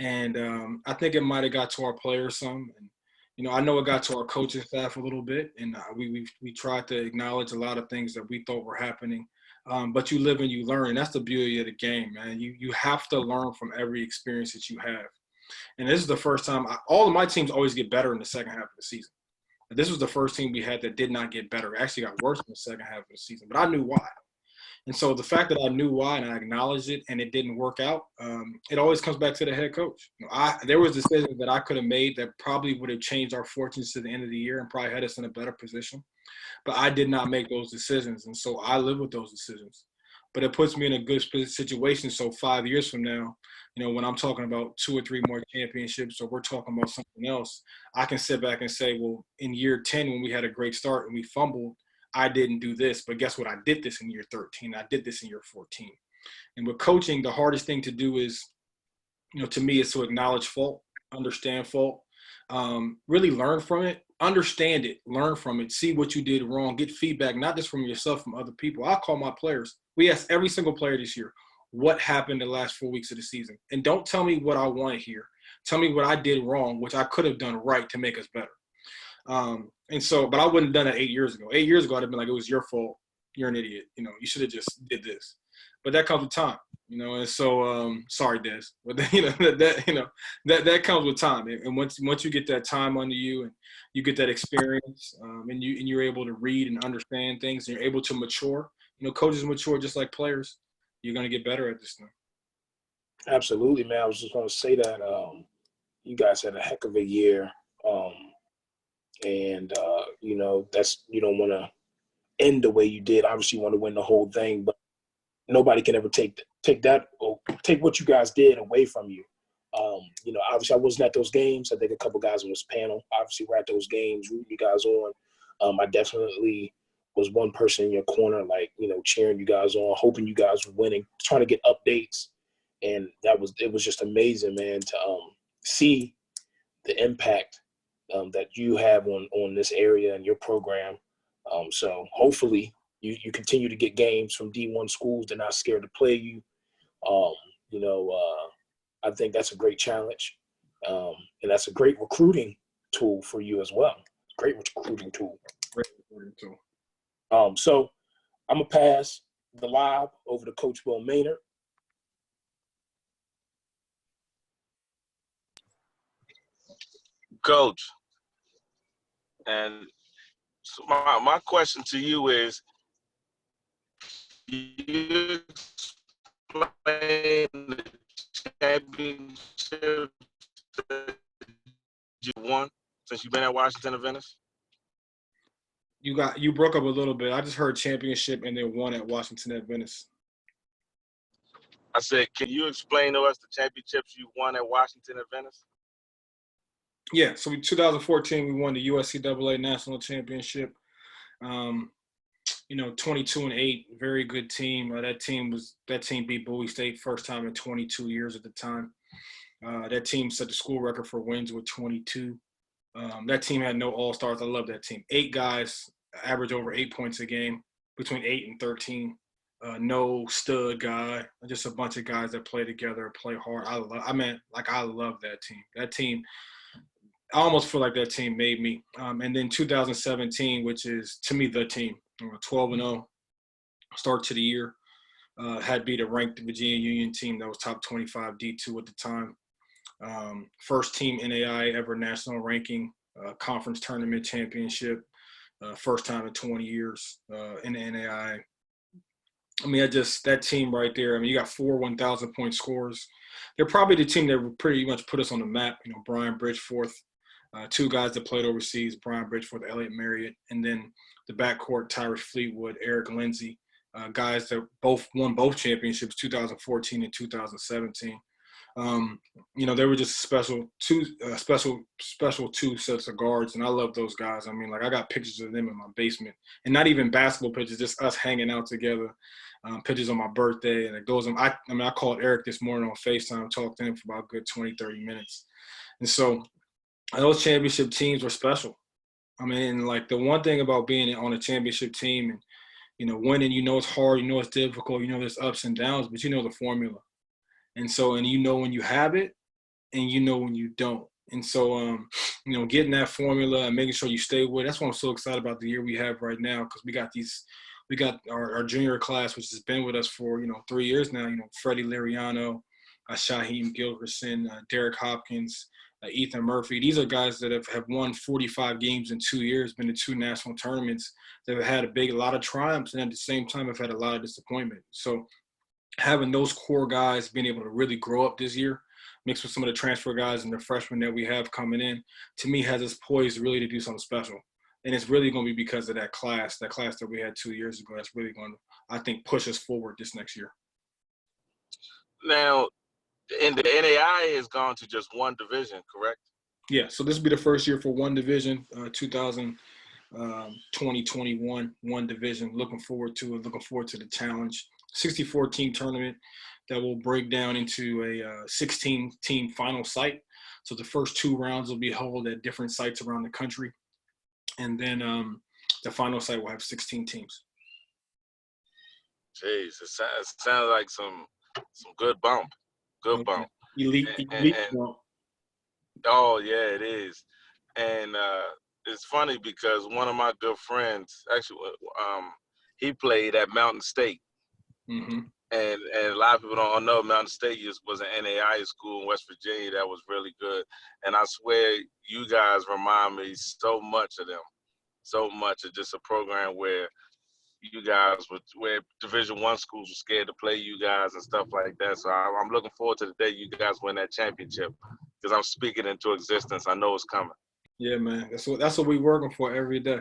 And I think it might have got to our players some. And, I know it got to our coaching staff a little bit. And we tried to acknowledge a lot of things that we thought were happening. But you live and you learn. And that's the beauty of the game, man. You have to learn from every experience that you have. And this is the first time all of my teams always get better in the second half of the season. But this was the first team we had that did not get better. It actually got worse in the second half of the season. But I knew why. And so the fact that I knew why and I acknowledged it and it didn't work out, it always comes back to the head coach. There was decisions that I could have made that probably would have changed our fortunes to the end of the year and probably had us in a better position. But I did not make those decisions. And so I live with those decisions. But it puts me in a good situation. So 5 years from now, You know, when I'm talking about 2 or 3 more championships, or we're talking about something else, I can sit back and say, well, in year 10, when we had a great start and we fumbled, I didn't do this, but guess what? I did this in year 13. I did this in year 14. And with coaching, the hardest thing to do is, you know, to me, is to acknowledge fault, understand fault, really learn from it, understand it, learn from it, see what you did wrong, get feedback, not just from yourself, from other people. I call my players. We ask every single player this year, what happened the last 4 weeks of the season? And don't tell me what I want to hear. Tell me what I did wrong, which I could have done right to make us better. And so, but I wouldn't have done it 8 years ago. 8 years ago, I'd have been like, it was your fault. You're an idiot. You know, you should have just did this. But that comes with time, you know. And so, sorry, Des, but that comes with time. And once you get that time under you, and you get that experience, and you're able to read and understand things, and you're able to mature. You know, coaches mature just like players. You're gonna get better at this thing. Absolutely, man. I was just going to say that you guys had a heck of a year, and you know, that's, you don't want to end the way you did. Obviously, you want to win the whole thing, but nobody can ever take that or take what you guys did away from you. You know, obviously, I wasn't at those games. I think a couple guys on this panel obviously were at those games, rooting you guys on. I definitely was one person in your corner, like, you know, cheering you guys on, hoping you guys were winning, trying to get updates. And it was just amazing, man, to see the impact that you have on this area and your program. So hopefully you continue to get games from D1 schools. They're not scared to play you. You know, I think that's a great challenge. And that's a great recruiting tool for you as well. Great recruiting tool. Great recruiting tool. So I'm going to pass the lob over to Coach Will Maynard. Coach, and so my question to you is, you explain the championship that you won since you've been at Washington Adventist? You broke up a little bit. I just heard championship and then won at Washington Adventist. I said, can you explain to us the championships you won at Washington Adventist? Yeah, so in 2014 we won the USCAA National Championship. You know, 22-8, very good team. That team beat Bowie State first time in 22 years at the time. That team set the school record for wins with 22. That team had no all-stars. I love that team. 8 guys average over 8 points a game, between 8 and 13. No stud guy, just a bunch of guys that play together, play hard. I love that team. That team, I almost feel like that team made me. And then 2017, which is, to me, the team. 12-0 start to the year. Had beat a ranked Virginia Union team that was top 25 D2 at the time. First team NAIA ever national ranking, conference tournament championship. First time in 20 years in the NAIA. I mean, that team right there, I mean, you got 4 1,000-point scorers. They're probably the team that pretty much put us on the map. You know, Brian Bridgeforth, 2 guys that played overseas, Brian Bridgeforth, Elliott Marriott, and then the backcourt, Tyrus Fleetwood, Eric Lindsey, guys that won both championships, 2014 and 2017. You know, they were just special two sets of guards, and I love those guys. I mean, like, I got pictures of them in my basement, and not even basketball pictures, just us hanging out together. Pictures on my birthday, and it goes on. I called Eric this morning on FaceTime, talked to him for about a good 20, 30 minutes. And so those championship teams were special. I mean, like, the one thing about being on a championship team and, you know, winning, you know it's hard, you know it's difficult, you know there's ups and downs, but you know the formula. And so, and you know when you have it and you know when you don't. And so, you know, getting that formula and making sure you stay with it, that's why I'm so excited about the year we have right now, because we got our junior class, which has been with us for, you know, 3 years now, you know, Freddie Liriano, Shaheem Gilgerson, Derek Hopkins, Ethan Murphy. These are guys that have won 45 games in 2 years, been to 2 national tournaments, that have had a lot of triumphs, and at the same time have had a lot of disappointment. So having those core guys being able to really grow up this year, mixed with some of the transfer guys and the freshmen that we have coming in, to me has us poised really to do something special. And it's really going to be because of that class that we had 2 years ago. That's really going to, I think, push us forward this next year. Now, the And the NAIA has gone to just one division, correct? Yeah, so this will be the first year for one division, 2021, one division. Looking forward to it. Looking forward to the challenge. 64-team tournament that will break down into a 16-team final site. So the first 2 rounds will be held at different sites around the country, and then the final site will have 16 teams. Jeez, it sounds like some good bump. Good bump. Elite bump. Oh yeah, it is. And it's funny because one of my good friends, actually, he played at Mountain State. Mm-hmm. And a lot of people don't know Mountain State was an NAIA school in West Virginia that was really good. And I swear you guys remind me so much of them, so much of just a program where you guys where Division I schools were scared to play you guys and stuff like that. So I'm looking forward to the day you guys win that championship, because I'm speaking into existence. I know it's coming. Yeah, man. That's what we're working for every day.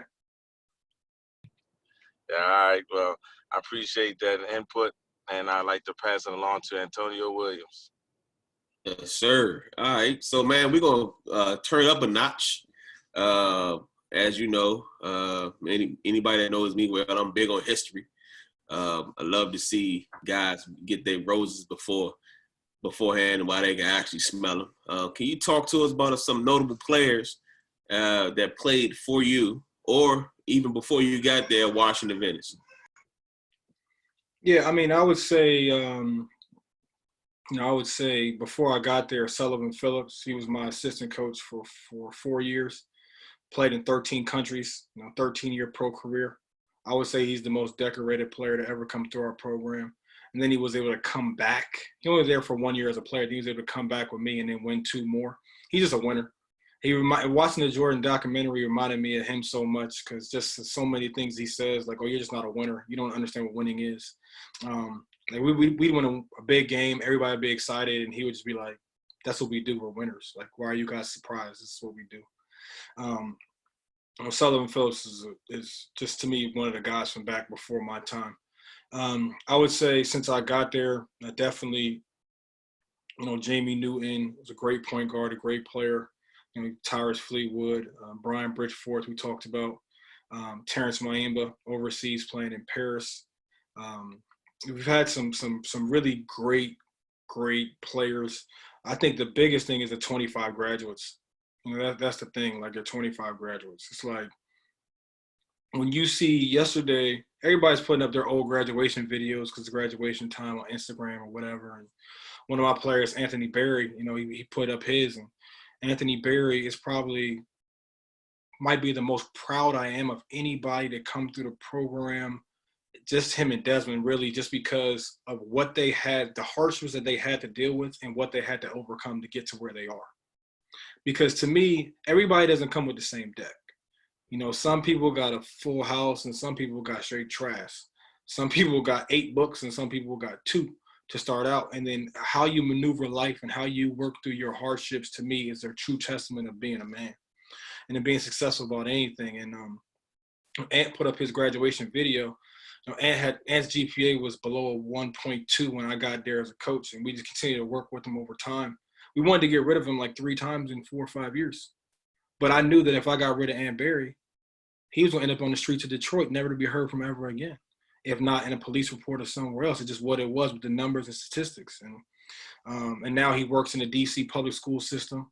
Yeah, all right. Well, I appreciate that input, and I'd like to pass it along to Antonio Williams. Yes, sir. All right. So, man, we're going to turn up a notch. As you know, anybody that knows me well, I'm big on history. I love to see guys get their roses beforehand while they can actually smell them. Can you talk to us about some notable players that played for you, or even before you got there, Washington Adventist? Yeah, I mean, I would say, before I got there, Sullivan Phillips, he was my assistant coach for 4 years, played in 13 countries, 13-year pro career. I would say he's the most decorated player to ever come through our program. And then he was able to come back. He only was there for 1 year as a player. He was able to come back with me and then win 2 more. He's just a winner. Watching the Jordan documentary reminded me of him so much, because just so many things he says, like, oh, you're just not a winner. You don't understand what winning is. Like we win a big game, everybody would be excited, and he would just be like, that's what we do, we're winners. Like, why are you guys surprised? This is what we do. Sullivan Phillips is just, to me, one of the guys from back before my time. I would say since I got there, definitely, Jamie Newton was a great point guard, a great player. Tyrus Fleetwood, Brian Bridgeforth, we talked about, Terrence Mayimba overseas playing in Paris. We've had some really great players. I think the biggest thing is the 25 graduates. That's the thing, like, they're 25 graduates. It's like, when you see yesterday, everybody's putting up their old graduation videos because it's graduation time on Instagram or whatever. And one of my players, Anthony Berry, he put up his, and Anthony Berry might be the most proud I am of anybody that come through the program. Just him and Desmond, really, just because of what they had, the hardships that they had to deal with and what they had to overcome to get to where they are. Because to me, everybody doesn't come with the same deck. Some people got a full house and some people got straight trash. Some people got 8 books and some people got 2 to start out. And then how you maneuver life and how you work through your hardships, to me, is a true testament of being a man and of being successful about anything. And Ant put up his graduation video. Ant's GPA was below a 1.2 when I got there as a coach, and we just continued to work with him over time. We wanted to get rid of him like 3 times in 4 or 5 years. But I knew that if I got rid of Ant Berry, he was going to end up on the streets of Detroit, never to be heard from ever again, if not in a police report or somewhere else. It's just what it was with the numbers and statistics. And now he works in the D.C. public school system.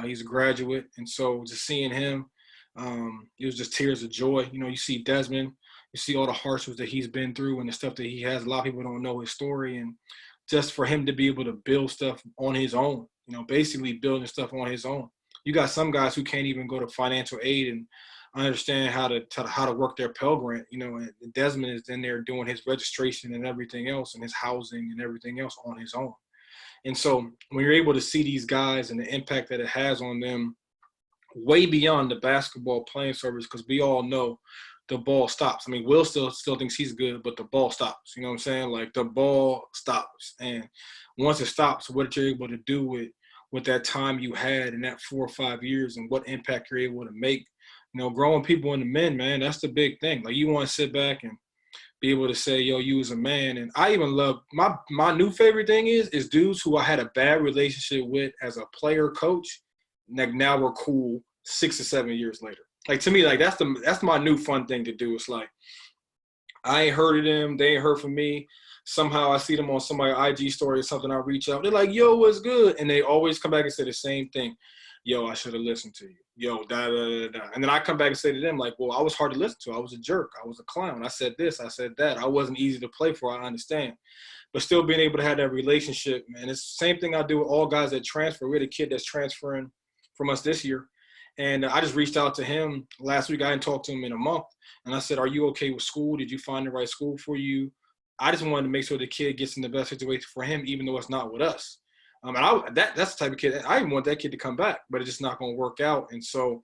He's a graduate. And so just seeing him, it was just tears of joy. You see Desmond, you see all the hardships that he's been through and the stuff that he has. A lot of people don't know his story. And just for him to be able to build stuff on his own, basically building stuff on his own. You got some guys who can't even go to financial aid and understand how to work their Pell Grant, and Desmond is in there doing his registration and everything else and his housing and everything else on his own. And so when you're able to see these guys and the impact that it has on them way beyond the basketball playing service, because we all know the ball stops. I mean, Will still thinks he's good, but the ball stops. You know what I'm saying? Like, the ball stops. And once it stops, what you're able to do with that time you had in that 4 or 5 years and what impact you're able to make, growing people into men, man, that's the big thing. Like, you want to sit back and be able to say, yo, you was a man. And I even love my new favorite thing is dudes who I had a bad relationship with as a player coach. Like now we're cool 6 or 7 years later. Like to me, like that's my new fun thing to do. It's like I ain't heard of them, they ain't heard from me. Somehow I see them on somebody's IG story or something. I reach out, they're like, yo, what's good? And they always come back and say the same thing. Yo, I should have listened to you. Yo, da, da, da, da. And then I come back and say to them, like, well, I was hard to listen to. I was a jerk. I was a clown. I said this. I said that. I wasn't easy to play for. I understand. But still being able to have that relationship, man, it's the same thing I do with all guys that transfer. We had a kid that's transferring from us this year. And I just reached out to him last week. I hadn't talked to him in a month. And I said, are you okay with school? Did you find the right school for you? I just wanted to make sure the kid gets in the best situation for him, even though it's not with us. And that's the type of kid, I even want that kid to come back, but it's just not going to work out. And so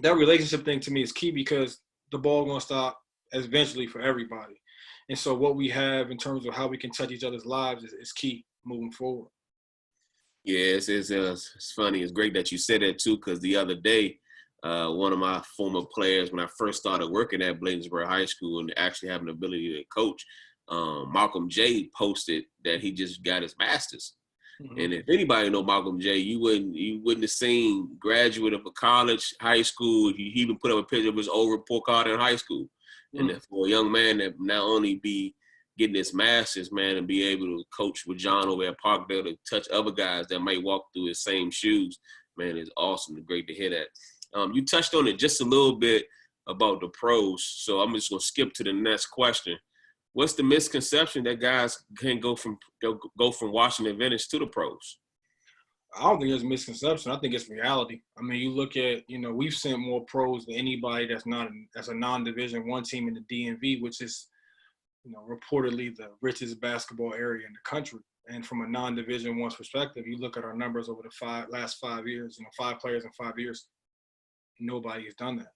that relationship thing to me is key because the ball going to stop eventually for everybody. And so what we have in terms of how we can touch each other's lives is key moving forward. Yeah, it's funny. It's great that you said that too, because the other day, one of my former players, when I first started working at Bladensburg High School and actually having the ability to coach, Malcolm J posted that he just got his master's. Mm-hmm. And if anybody know Malcolm J, you wouldn't have seen graduate of a college, high school. He even put up a picture of his old report card in high school. Mm-hmm. And for a young man that not only be getting his master's, man, and be able to coach with John over at Parkdale to touch other guys that might walk through his same shoes, man, it's awesome. It's great to hear that. You touched on it just a little bit about the pros, so I'm just gonna skip to the next question. What's the misconception that guys can go from Washington Adventist to the pros? I don't think it's a misconception. I think it's reality. I mean, you look at, we've sent more pros than anybody that's a non-Division I team in the DMV, which is, reportedly the richest basketball area in the country. And from a non-Division I perspective, you look at our numbers over the last 5 years, 5 players in 5 years, nobody has done that.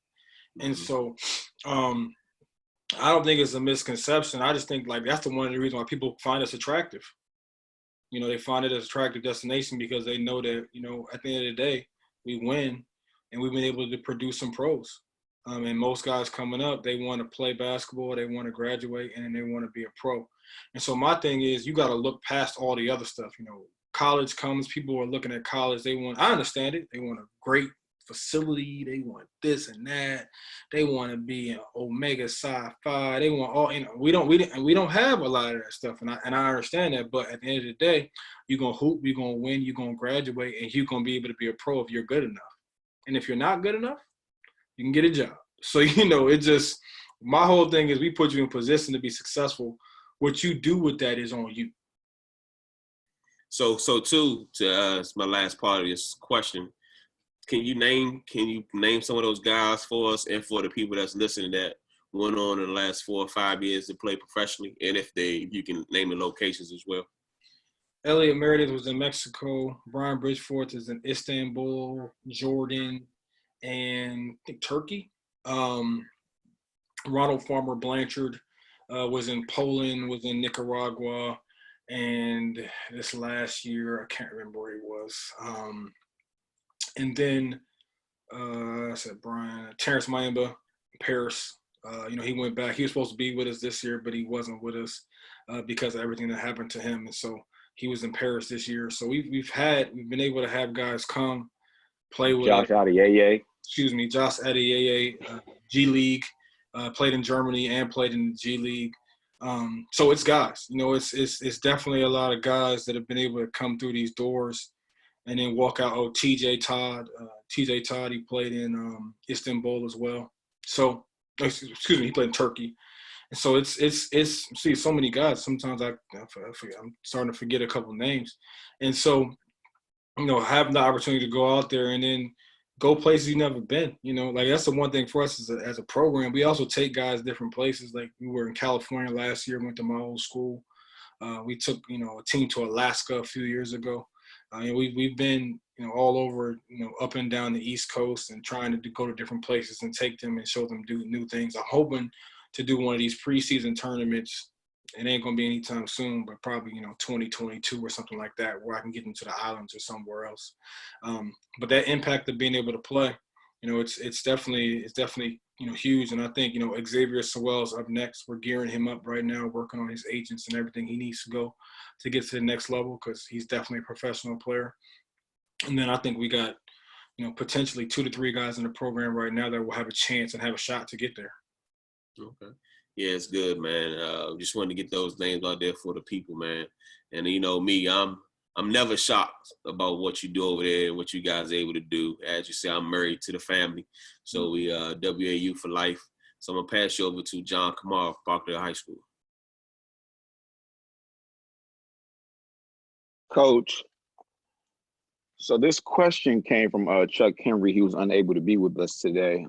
Mm-hmm. And so I don't think it's a misconception. I just think that's one of the reasons why people find us attractive. They find it as an attractive destination because they know that, at the end of the day, we win and we've been able to produce some pros. And most guys coming up, they want to play basketball, they want to graduate, and then they want to be a pro. And so my thing is you got to look past all the other stuff. College comes, people are looking at college. I understand it. They want a great facility. They want this and that. They want to be an Omega Psi Phi. They want all, we don't have a lot of that stuff. And I understand that. But at the end of the day, you're going to hoop, you're going to win, you're going to graduate, and you're going to be able to be a pro if you're good enough. And if you're not good enough, you can get a job. So, it just, my whole thing is we put you in position to be successful. What you do with that is on you. So too, it's my last part of this question. Can you name some of those guys for us and for the people that's listening that went on in the last 4 or 5 years to play professionally? And if you can name the locations as well. Elliot Meredith was in Mexico. Brian Bridgeforth is in Istanbul, Jordan, and I think Turkey. Ronald Farmer Blanchard was in Poland, was in Nicaragua, and this last year, I can't remember where he was. And then I said Terrence Mayimba, Paris. He went back. He was supposed to be with us this year, but he wasn't with us because of everything that happened to him. And so he was in Paris this year. So we've been able to have guys come play with Josh Adeyeye. Josh Adeyeye, G League, played in Germany and played in the G League. So it's guys. It's definitely a lot of guys that have been able to come through these doors and then walk out. Oh, TJ Todd, he played in Istanbul as well. So, he played in Turkey. And so it's so many guys. Sometimes I forget, I'm starting to forget a couple names. And so, having the opportunity to go out there and then go places you've never been, that's the one thing for us as a program. We also take guys different places. Like we were in California last year, went to my old school. We took, a team to Alaska a few years ago. We've been, all over, up and down the East Coast and trying to go to different places and take them and show them do new things. I'm hoping to do one of these preseason tournaments. It ain't going to be anytime soon, but probably, 2022 or something like that, where I can get them to the islands or somewhere else. But that impact of being able to play, it's definitely, huge. And I think, Xavier Sowell's up next. We're gearing him up right now, working on his agents and everything he needs to go to get to the next level, because he's definitely a professional player. And then I think we got, potentially 2 to 3 guys in the program right now that will have a chance and have a shot to get there. Okay. Yeah, it's good, man. Just wanted to get those names out there for the people, man. And me, I'm never shocked about what you do over there and what you guys are able to do. As you say, I'm married to the family, so we WAU for life. So I'm gonna pass you over to John Kamar of Parkdale High School. Coach, so this question came from Chuck Henry. He was unable to be with us today.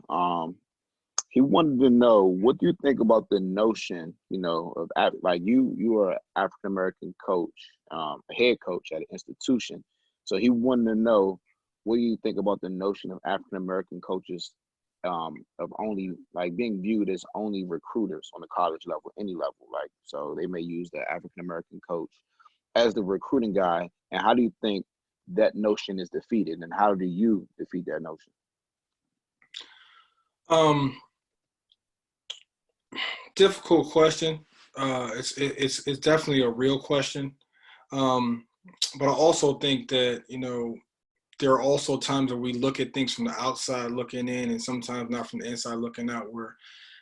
He wanted to know, what do you think about the notion, of like you are an African American coach, a head coach at an institution. So he wanted to know, what do you think about the notion of African American coaches of only like being viewed as only recruiters on the college level, any level, like, so they may use the African American coach as the recruiting guy, and how do you think that notion is defeated, and how do you defeat that notion? Difficult question. It's definitely a real question. But I also think that, there are also times where we look at things from the outside looking in, and sometimes not from the inside looking out, where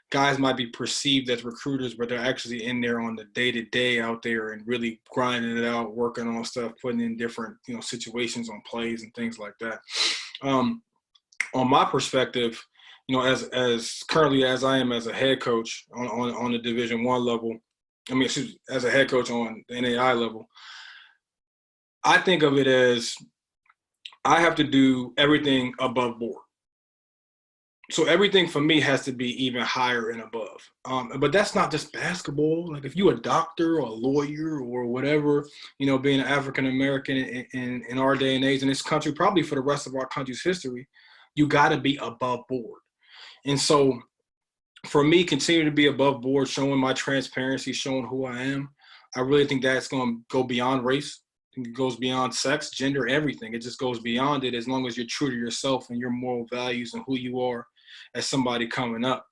guys might be perceived as recruiters, but they're actually in there on the day-to-day out there and really grinding it out, working on stuff, putting in different, situations on plays and things like that. On my perspective, as currently as I am as a head coach on the Division I level, as a head coach on the NAIA level, I think of it as I have to do everything above board. So everything for me has to be even higher and above. But that's not just basketball. Like, if you're a doctor or a lawyer or whatever, being an African-American in our day and age in this country, probably for the rest of our country's history, you got to be above board. And so for me, continue to be above board, showing my transparency, showing who I am, I really think that's going to go beyond race. I think it goes beyond sex, gender, everything. It just goes beyond it, as long as you're true to yourself and your moral values and who you are as somebody coming up.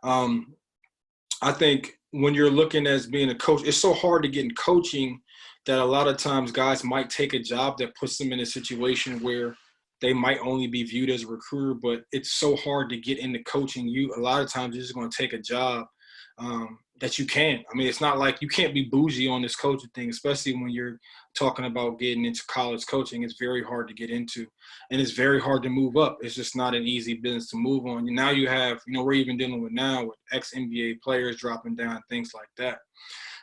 I think when you're looking as being a coach, it's so hard to get in coaching that a lot of times guys might take a job that puts them in a situation where they might only be viewed as a recruiter, but it's so hard to get into coaching. A lot of times you're just going to take a job that you can. It's not like you can't be bougie on this coaching thing, especially when you're talking about getting into college coaching. It's very hard to get into, and it's very hard to move up. It's just not an easy business to move on. Now you have, we're even dealing with now with ex-NBA players dropping down, things like that.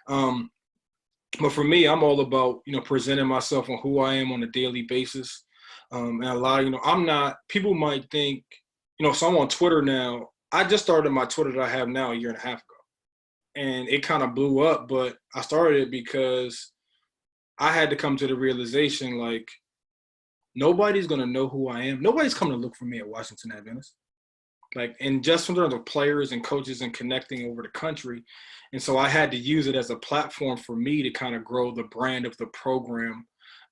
But for me, I'm all about, presenting myself on who I am on a daily basis. And a lot of, people might think, so I'm on Twitter now. I just started my Twitter that I have now a year and a half ago. And it kind of blew up, but I started it because I had to come to the realization, like, nobody's going to know who I am. Nobody's coming to look for me at Washington Adventist. Like, and just in terms of players and coaches and connecting over the country. And so I had to use it as a platform for me to kind of grow the brand of the program,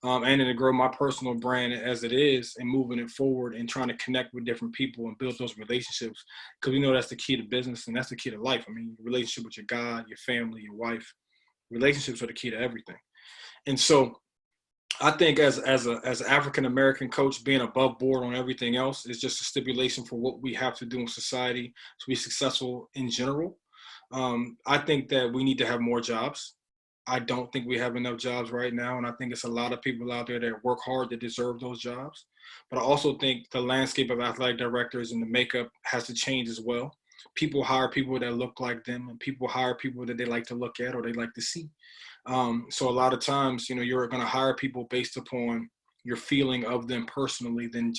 and then to grow my personal brand as it is, and moving it forward and trying to connect with different people and build those relationships, because we know that's the key to business and that's the key to life. Your relationship with your God, your family, your wife, relationships are the key to everything. And so I think as an African-American coach, being above board on everything else is just a stipulation for what we have to do in society to be successful in general. I think that we need to have more jobs. I don't think we have enough jobs right now, and I think it's a lot of people out there that work hard that deserve those jobs. But I also think the landscape of athletic directors and the makeup has to change as well. People hire people that look like them, and people hire people that they like to look at or they like to see. So a lot of times, you're going to hire people based upon your feeling of them personally than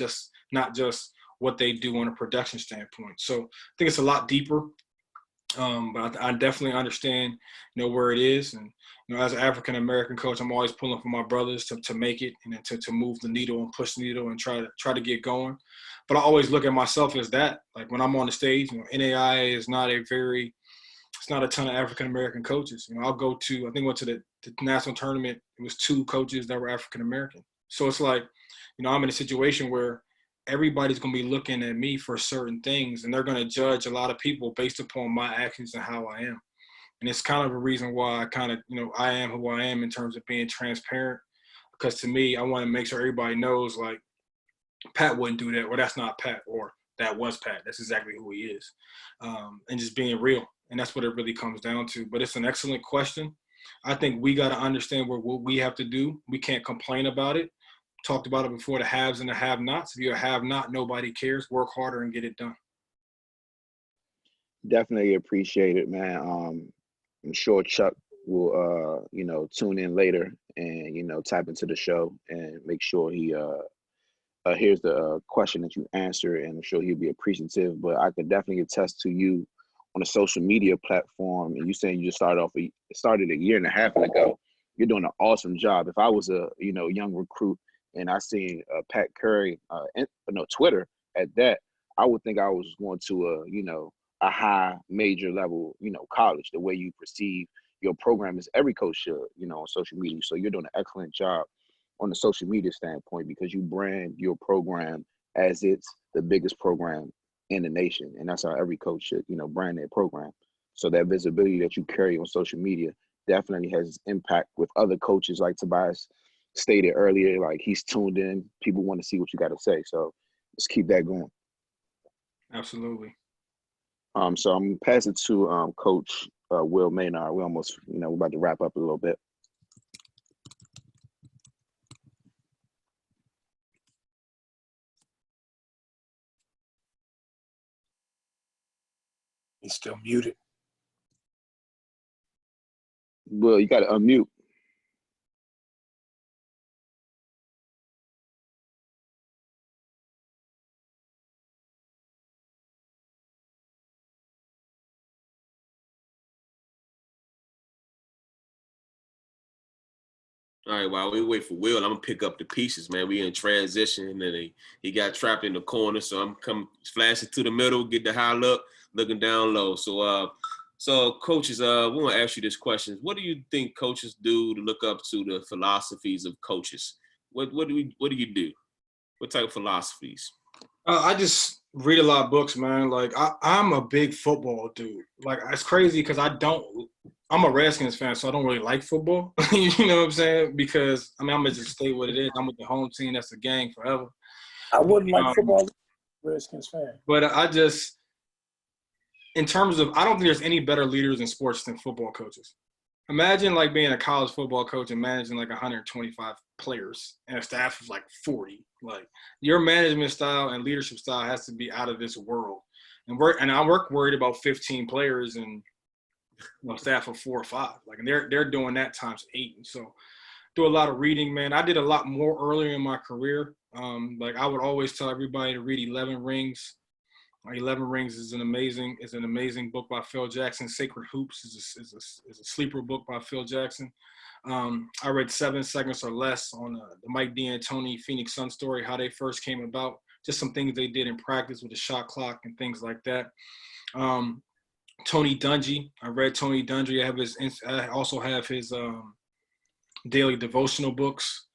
not just what they do on a production standpoint. So I think it's a lot deeper. But I definitely understand, where it is. And, as an African-American coach, I'm always pulling for my brothers to make it and to move the needle and push the needle and try to get going. But I always look at myself as that. Like, when I'm on the stage, NAIA is not it's not a ton of African-American coaches. I'll go to, I think went to the national tournament. It was 2 coaches that were African-American. So it's like, I'm in a situation where everybody's going to be looking at me for certain things, and they're going to judge a lot of people based upon my actions and how I am. And it's kind of a reason why I kind of, I am who I am in terms of being transparent, because to me, I want to make sure everybody knows, like, Pat wouldn't do that, or that's not Pat, or that was Pat. That's exactly who he is. And just being real. And that's what it really comes down to. But it's an excellent question. I think we got to understand what we have to do. We can't complain about it. Talked about it before, the haves and the have-nots. If you're a have-not, nobody cares. Work harder and get it done. Definitely appreciate it, man. I'm sure Chuck will, tune in later and, type into the show and make sure he hears the question that you answer, and I'm sure he'll be appreciative. But I can definitely attest to you on a social media platform, and you saying you just started a year and a half ago. You're doing an awesome job. If I was a young recruit and I seen Pat Crarey, Twitter at that, I would think I was going to a high major level, college. The way you perceive your program is every coach should, on social media. So you're doing an excellent job on the social media standpoint, because you brand your program as it's the biggest program in the nation. And that's how every coach should, brand their program. So that visibility that you carry on social media definitely has impact with other coaches, like Tobias stated earlier. Like, he's tuned in. People want to see what you got to say. So let's keep that going. Absolutely. So I'm gonna pass it to Coach Will Maynard. We almost, we're about to wrap up a little bit. He's still muted. Will, you got to unmute. All right, while we wait for Will, I'm gonna pick up the pieces, man. We in transition, and he got trapped in the corner, so I'm come flashing to the middle, get the high look, looking down low. So coaches, we want to ask you this question: what do you think coaches do to look up to the philosophies of coaches? What do you do? What type of philosophies? I just read a lot of books, man. Like, I'm a big football dude. Like, it's crazy because I'm a Redskins fan, so I don't really like football. You know what I'm saying? Because, I'm going to just stay what it is. I'm with the home team. That's a gang forever. I wouldn't like football. Redskins fan. But I just, in terms of, I don't think there's any better leaders in sports than football coaches. Imagine, like, being a college football coach and managing like 125 players and a staff of like 40. Like, your management style and leadership style has to be out of this world. And I work worried about 15 players and staff of 4 or 5. Like, and they're doing that times 8. And so, do a lot of reading, man. I did a lot more earlier in my career. Like, I would always tell everybody to read 11 Rings. 11 Rings is an amazing book by Phil Jackson. Sacred Hoops is a sleeper book by Phil Jackson. I read 7 Seconds or Less on the Mike D'Antoni Phoenix Sun story, how they first came about, just some things they did in practice with the shot clock and things like that. Tony Dungy, I read Tony Dungy. I also have his daily devotional books.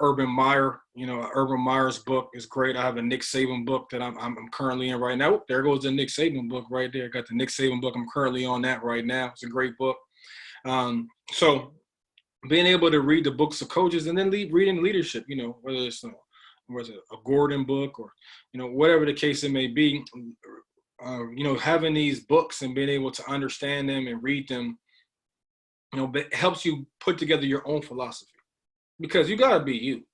Urban Meyer, Urban Meyer's book is great. I have a Nick Saban book that I'm currently in right now. There goes the Nick Saban book right there. I got the Nick Saban book. I'm currently on that right now. It's a great book. So being able to read the books of coaches and then reading leadership, whether it's a Gordon book or, whatever the case it may be, having these books and being able to understand them and read them, it helps you put together your own philosophy. Because you gotta be you. You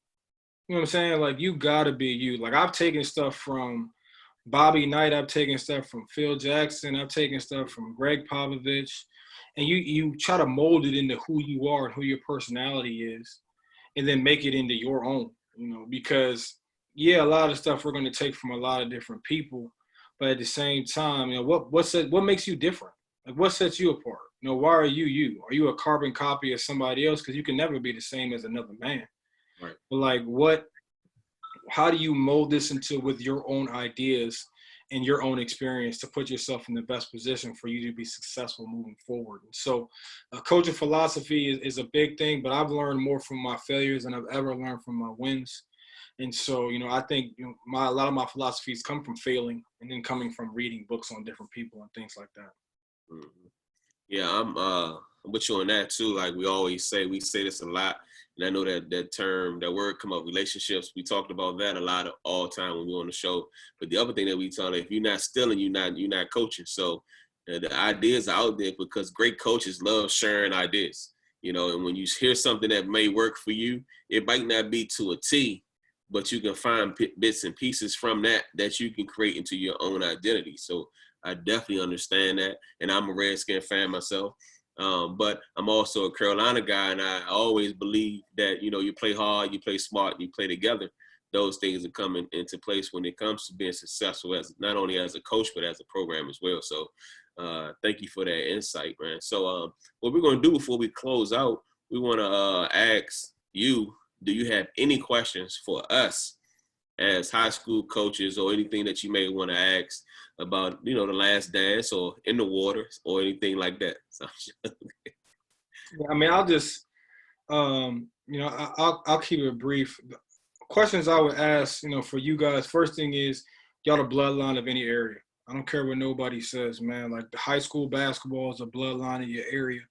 know what I'm saying? Like, you gotta be you. Like, I've taken stuff from Bobby Knight, I've taken stuff from Phil Jackson, I've taken stuff from Greg Popovich, and you try to mold it into who you are and who your personality is, and then make it into your own. Because a lot of stuff we're gonna take from a lot of different people, but at the same time, what makes you different? Like, what sets you apart? Why are you you? Are you a carbon copy of somebody else? Because you can never be the same as another man. Right. But like, how do you mold this with your own ideas and your own experience to put yourself in the best position for you to be successful moving forward? And so coaching philosophy is a big thing, but I've learned more from my failures than I've ever learned from my wins. And so, I think a lot of my philosophies come from failing and then coming from reading books on different people and things like that. Mm-hmm. Yeah, I'm with you on that too. Like we say this a lot, and I know that word come up, relationships. We talked about that a lot all time when we were on the show. But the other thing that we tell, if you're not stealing, you're not coaching. So the ideas are out there because great coaches love sharing ideas. And when you hear something that may work for you, it might not be to a T, but you can find bits and pieces from that you can create into your own identity. So I definitely understand that, and I'm a Redskin fan myself. But I'm also a Carolina guy, and I always believe that, you play hard, you play smart, you play together. Those things are coming into place when it comes to being successful as not only as a coach, but as a program as well. So thank you for that insight, man. So what we're going to do before we close out, we want to ask you, do you have any questions for us as high school coaches, or anything that you may want to ask about, the Last Dance or In the Water or anything like that? So, yeah, I mean, I'll just, I'll keep it brief. Questions I would ask, for you guys, first thing is, y'all the bloodline of any area. I don't care what nobody says, man. Like, the high school basketball is a bloodline of your area.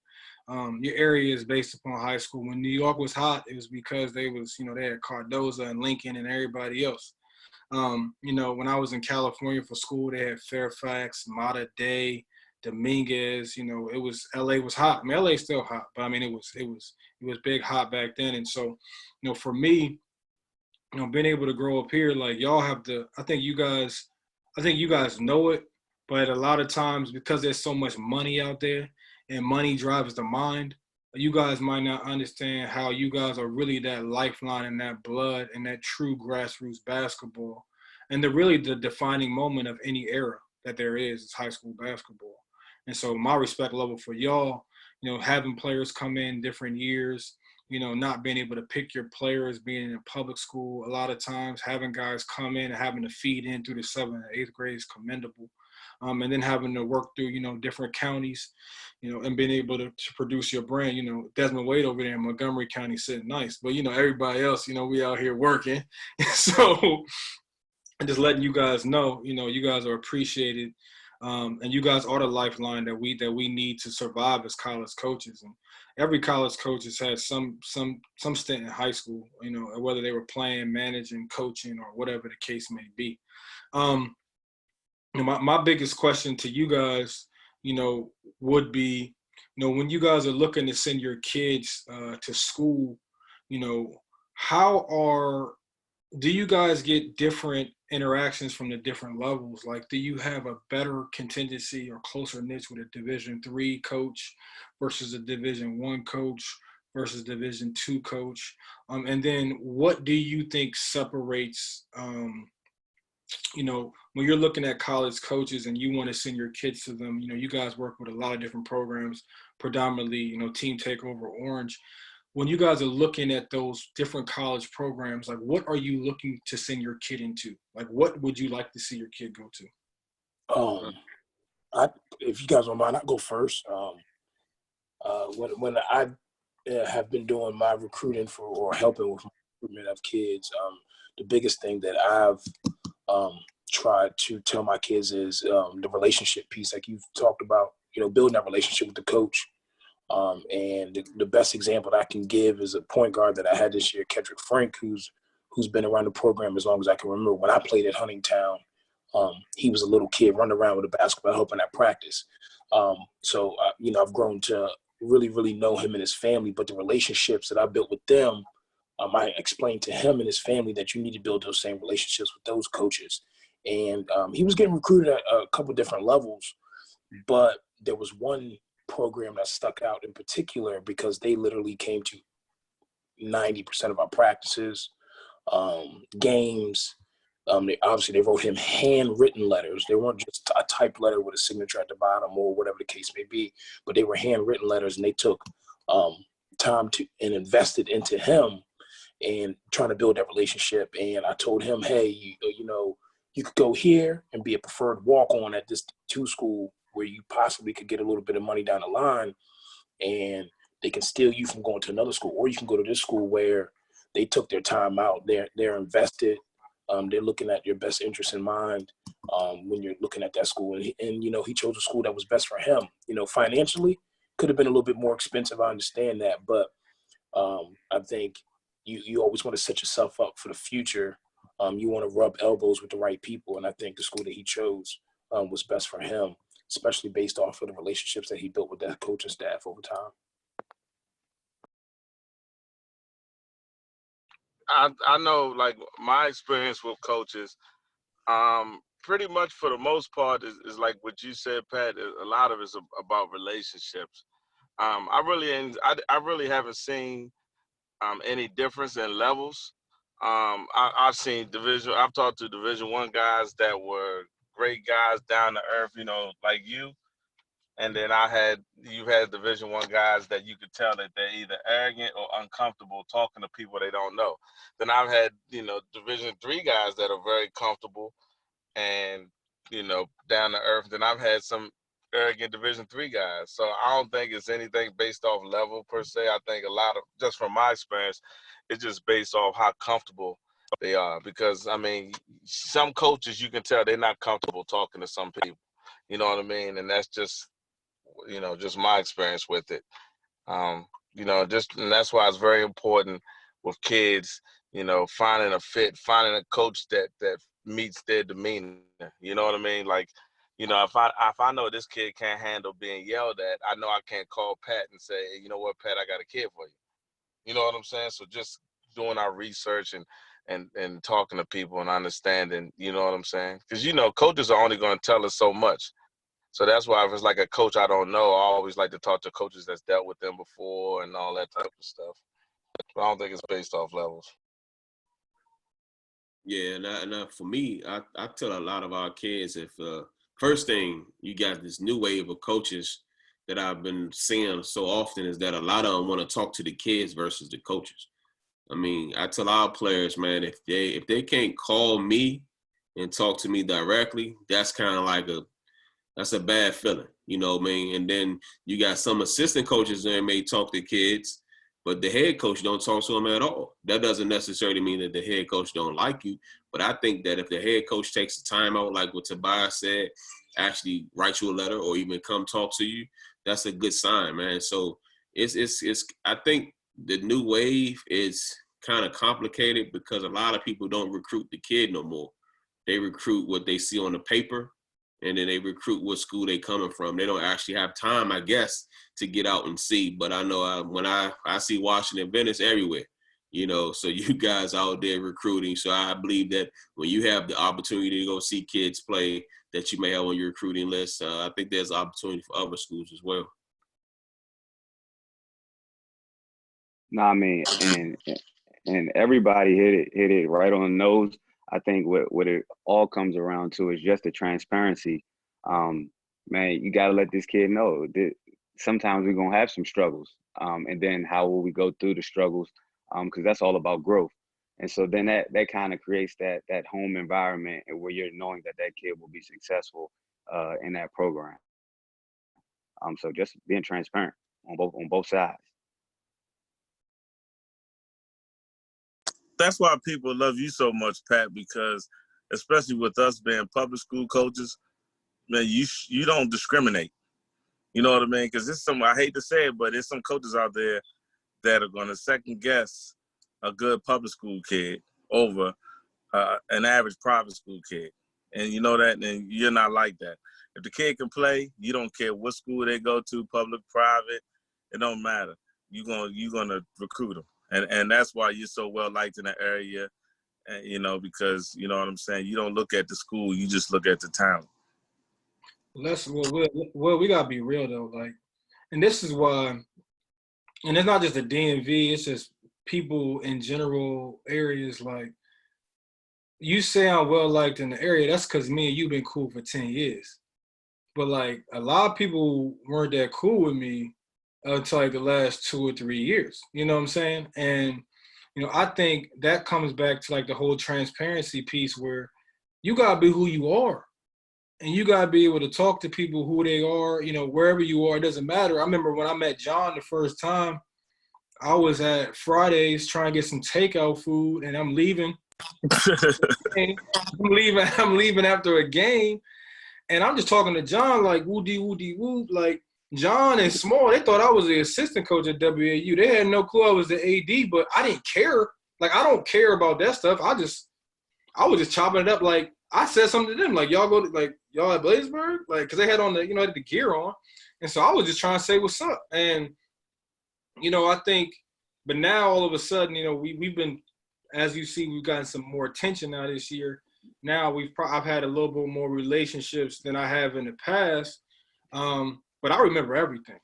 Your area is based upon high school. When New York was hot, it was because they had Cardozo and Lincoln and everybody else. When I was in California for school, they had Fairfax, Mater Dei, Dominguez. It was LA was hot. I mean, LA's still hot, but I mean, it was big hot back then. And so, for me, being able to grow up here, like, y'all have I think you guys know it, but a lot of times, because there's so much money out there and money drives the mind, you guys might not understand how you guys are really that lifeline and that blood and that true grassroots basketball. And the defining moment of any era that there is high school basketball. And so my respect level for y'all, having players come in different years, not being able to pick your players, being in public school, a lot of times having guys come in and having to feed in through the 7th and 8th grade is commendable. And then having to work through, different counties, and being able to produce your brand. Desmond Wade over there in Montgomery County sitting nice, but, everybody else, we out here working. So and just letting you guys know, you guys are appreciated. And you guys are the lifeline that we need to survive as college coaches. And every college coach has had some stint in high school, whether they were playing, managing, coaching, or whatever the case may be. My biggest question to you guys, would be, when you guys are looking to send your kids to school, do you guys get different interactions from the different levels? Like, do you have a better contingency or closer niche with a Division III coach versus a Division I coach versus Division II coach? And then what do you think separates, when you're looking at college coaches and you want to send your kids to them, you guys work with a lot of different programs, predominantly, Team Takeover Orange. When you guys are looking at those different college programs, like, what are you looking to send your kid into? Like, what would you like to see your kid go to? If you guys don't mind, I'll go first. When I have been doing my recruiting or helping with recruitment of kids, the biggest thing that I've tried to tell my kids is the relationship piece, like you've talked about, building that relationship with the coach. And the best example that I can give is a point guard that I had this year, Kendrick Frank, who's been around the program as long as I can remember. When I played at Huntingtown, he was a little kid running around with a basketball helping at practice. So I've grown to really, really know him and his family, but the relationships that I built with them, I explained to him and his family that you need to build those same relationships with those coaches. And he was getting recruited at a couple different levels, but there was one program that stuck out in particular because they literally came to 90% of our practices, games. They wrote him handwritten letters. They weren't just a typed letter with a signature at the bottom or whatever the case may be, but they were handwritten letters, and they took time to and invested into him and trying to build that relationship. And I told him, hey, you could go here and be a preferred walk-on at this two school where you possibly could get a little bit of money down the line, and they can steal you from going to another school, or you can go to this school where they took their time out. They're invested. They're looking at your best interest in mind when you're looking at that school. And you know, he chose a school that was best for him. You know, financially, could have been a little bit more expensive. I understand that. But I think you always want to set yourself up for the future. You want to rub elbows with the right people. And I think the school that he chose was best for him, especially based off of the relationships that he built with that coaching staff over time. I know, like, my experience with coaches, pretty much for the most part is like what you said, Pat. A lot of it's about relationships. I really haven't seen any difference in levels. I've talked to Division I guys that were great guys, down to earth, you know, like you. And then you've had Division I guys that you could tell that they're either arrogant or uncomfortable talking to people they don't know. Then I've had, you know, Division III guys that are very comfortable and, you know, down to earth. Then I've had some arrogant Division III guys. So I don't think it's anything based off level per se. I think a lot of, just from my experience, it's just based off how comfortable they are. Because, I mean, some coaches, you can tell they're not comfortable talking to some people. You know what I mean? And that's just, you know, just my experience with it. You know, and that's why it's very important with kids, you know, finding a fit, finding a coach that meets their demeanor. You know what I mean? Like, you know, if I know this kid can't handle being yelled at, I know I can't call Pat and say, hey, you know what, Pat, I got a kid for you. You know what I'm saying? So just doing our research and talking to people and understanding, you know what I'm saying? Because, you know, coaches are only going to tell us so much. So that's why if it's like a coach I don't know, I always like to talk to coaches that's dealt with them before and all that type of stuff. But I don't think it's based off levels. Yeah, and for me, I tell a lot of our kids, if first thing, you got this new wave of coaches that I've been seeing so often is that a lot of them want to talk to the kids versus the coaches. I mean, I tell our players, man, if they can't call me and talk to me directly, that's kind of like that's a bad feeling, you know what I mean? And then you got some assistant coaches that may talk to kids, but the head coach don't talk to them at all. That doesn't necessarily mean that the head coach don't like you, but I think that if the head coach takes the time out, like what Tobias said, actually write you a letter or even come talk to you, that's a good sign, man. So it's I think the new wave is kind of complicated because a lot of people don't recruit the kid no more. They recruit what they see on the paper, and then they recruit what school they coming from. They don't actually have time, I guess, to get out and see. But I know when I see Washington Adventist everywhere, you know, so you guys out there recruiting. So I believe that when you have the opportunity to go see kids play that you may have on your recruiting list, I think there's opportunity for other schools as well. No, I mean, and everybody hit it right on the nose. I think what it all comes around to is just the transparency. Man, you got to let this kid know that sometimes we're going to have some struggles. And then how will we go through the struggles? Because that's all about growth. And so then that kind of creates that home environment where you're knowing that kid will be successful in that program. So just being transparent on both sides. That's why people love you so much, Pat, because especially with us being public school coaches, man, you don't discriminate. You know what I mean? Because I hate to say it, but there's some coaches out there that are going to second guess a good public school kid over an average private school kid. And you know that, and you're not like that. If the kid can play, you don't care what school they go to, public, private, it don't matter. You're gonna recruit them. And that's why you're so well liked in the area, you know, because, you know what I'm saying, you don't look at the school, you just look at the talent. We gotta be real though, like, and this is why, and it's not just the DMV, it's just people in general areas. Like, you say I'm well liked in the area, that's because me and you been cool for 10 years. But like, a lot of people weren't that cool with me until like the last 2 or 3 years. You know what I'm saying? And, you know, I think that comes back to like the whole transparency piece where you gotta be who you are. And you gotta be able to talk to people who they are, you know, wherever you are, it doesn't matter. I remember when I met John the first time, I was at Fridays trying to get some takeout food, and I'm leaving. I'm leaving after a game, and I'm just talking to John like woody woo. Like John and Small, they thought I was the assistant coach at WAU. They had no clue I was the AD, but I didn't care. Like I don't care about that stuff. I was just chopping it up. Like I said something to them, like y'all y'all at Blazeburg, like because they had on the gear on, and so I was just trying to say what's up. And I think, but now all of a sudden, we've been, as you see, we've gotten some more attention now this year. Now I've had a little bit more relationships than I have in the past, but I remember everything.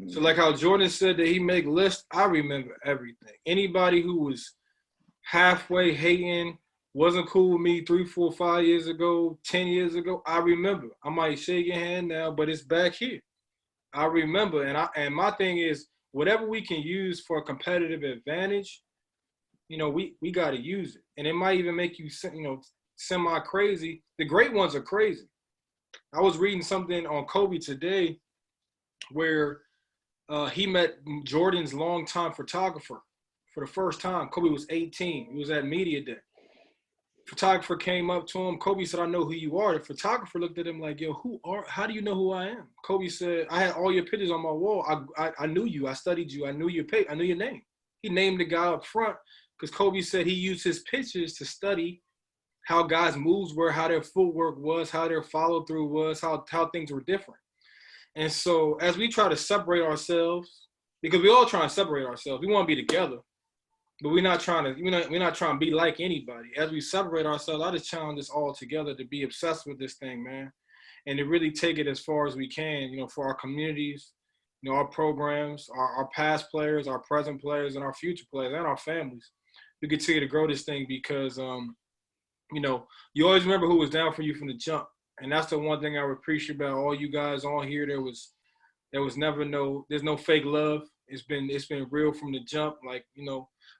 So like how Jordan said that he make lists, I remember everything. Anybody who was halfway hating, wasn't cool with me 3, 4, 5 years ago, 10 years ago, I remember. I might shake your hand now, but it's back here. I remember, and my thing is, whatever we can use for a competitive advantage, we got to use it. And it might even make you, semi-crazy. The great ones are crazy. I was reading something on Kobe today where he met Jordan's longtime photographer for the first time. Kobe was 18. He was at Media Day. Photographer came up to him. Kobe said, "I know who you are." The photographer looked at him like, "Yo, how do you know who I am?" Kobe said, "I had all your pictures on my wall. I knew you. I studied you. I knew your I knew your name." He named the guy up front because Kobe said he used his pictures to study how guys' moves were, how their footwork was, how their follow through was, how things were different. And so as we try to separate ourselves, because we all try to separate ourselves, we want to be together. But we're not trying to be like anybody. As we separate ourselves, I just challenge us all together to be obsessed with this thing, man, and to really take it as far as we can, for our communities, our programs, our past players, our present players, and our future players, and our families. We continue to grow this thing because, you always remember who was down for you from the jump, and that's the one thing I would appreciate about all you guys on here. There's no fake love. It's been real from the jump. Like,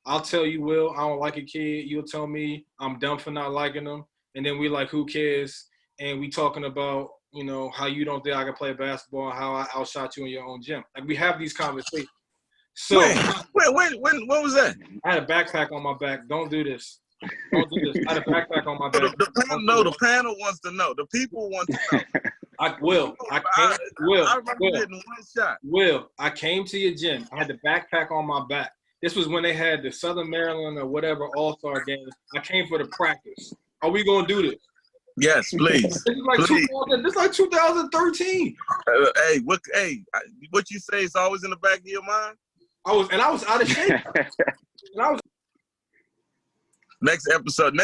I'll tell you, Will, I don't like a kid. You'll tell me I'm dumb for not liking them. And then we like, who cares? And we talking about, how you don't think I can play basketball and how I outshot you in your own gym. Like, we have these conversations. So when was that? I had a backpack on my back. Don't do this. Don't do this. I had a backpack on my back. The panel wants to know. The people want to know. I remember getting one shot. Will, I came to your gym. I had the backpack on my back. This was when they had the Southern Maryland or whatever All-Star games. I came for the practice. Are we going to do this? Yes, please. This is like 2013. What you say is always in the back of your mind? I was out of shape. Next episode,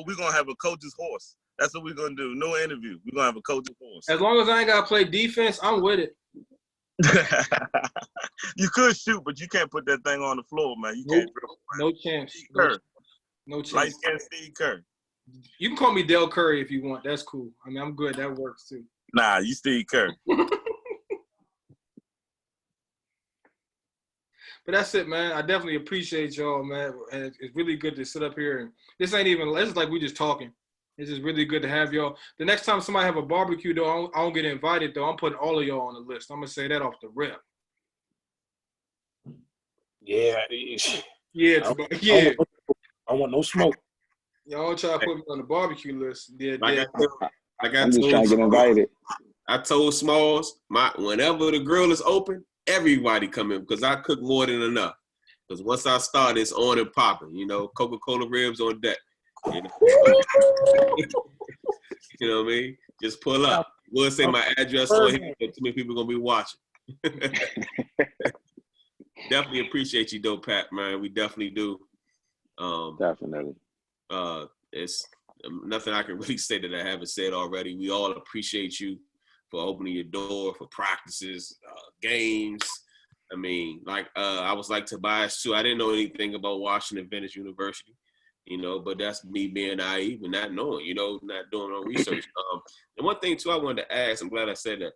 we're going to have a coach's horse. That's what we're going to do. No interview. We're going to have a coach's horse. As long as I ain't got to play defense, I'm with it. You could shoot, but you can't put that thing on the floor, man. You can't. No chance. No chance. Light-skinned Steve Kerr. You can call me Del Curry if you want. That's cool. I mean, I'm good. That works too. Nah, you Steve Kerr. But that's it, man. I definitely appreciate y'all, man. And it's really good to sit up here. And this ain't even, it's like we just talking. It's just really good to have y'all. The next time somebody have a barbecue, though, I don't get invited, though. I'm putting all of y'all on the list. I'm going to say that off the rip. Yeah. Yeah. I want no smoke. Y'all try to put me on the barbecue list. Yeah, I'm just trying to get invited. I told Smalls, whenever the grill is open, everybody come in because I cook more than enough. Because once I start, it's on and popping. Coca-Cola ribs on deck. You know what I mean? Just pull up. We'll say my address on here, but too many people are gonna be watching. Definitely appreciate you, though, Pat. Man, we definitely do. Definitely. It's nothing I can really say that I haven't said already. We all appreciate you for opening your door for practices, games. I mean, I was like Tobias too. I didn't know anything about Washington Adventist University. But that's me being naive and not knowing, not doing no research. And one thing, too, I wanted to ask, I'm glad I said that.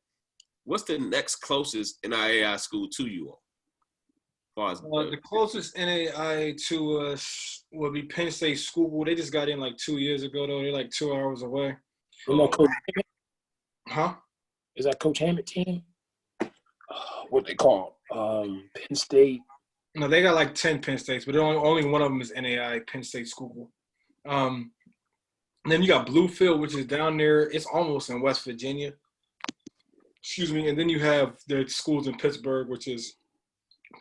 What's the next closest NAIA school to you all? The closest NAIA to us would be Penn State School. They just got in like 2 years ago, though. They're like 2 hours away. Huh? Is that Coach Hammett team? What they call Penn State? No, they got like 10 Penn States, but only one of them is NAIA, Penn State School. And then you got Bluefield, which is down there. It's almost in West Virginia. Excuse me. And then you have the schools in Pittsburgh, which is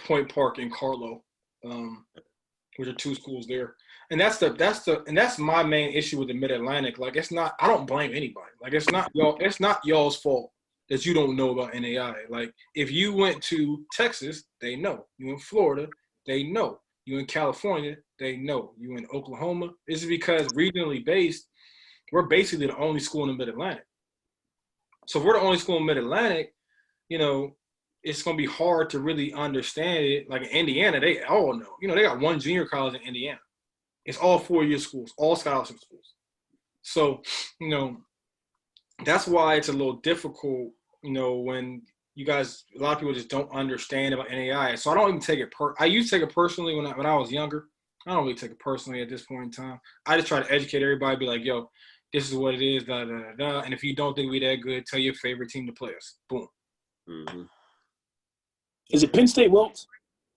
Point Park and Carlo, which are 2 schools there. And that's my main issue with the Mid-Atlantic. Like, it's not, I don't blame anybody. Like, it's not y'all's fault that you don't know about NAIA. Like, if you went to Texas, they know. You in Florida, they know. You in California, they know. You in Oklahoma. This is because regionally based, we're basically the only school in the Mid-Atlantic. So if we're the only school in Mid-Atlantic, you know, it's going to be hard to really understand it. Like in Indiana, they all know. You know, they got one junior college in Indiana. It's all 4-year schools, all scholarship schools. So, you know, that's why it's a little difficult, you know, when you guys, a lot of people just don't understand about NAIA. So I don't even take it I used to take it personally when I was younger. I don't really take it personally at this point in time. I just try to educate everybody, be like, yo, this is what it is, da, da, da, da. And if you don't think we that good, tell your favorite team to play us. Boom. Mm-hmm. Is it Penn State, Wilkes?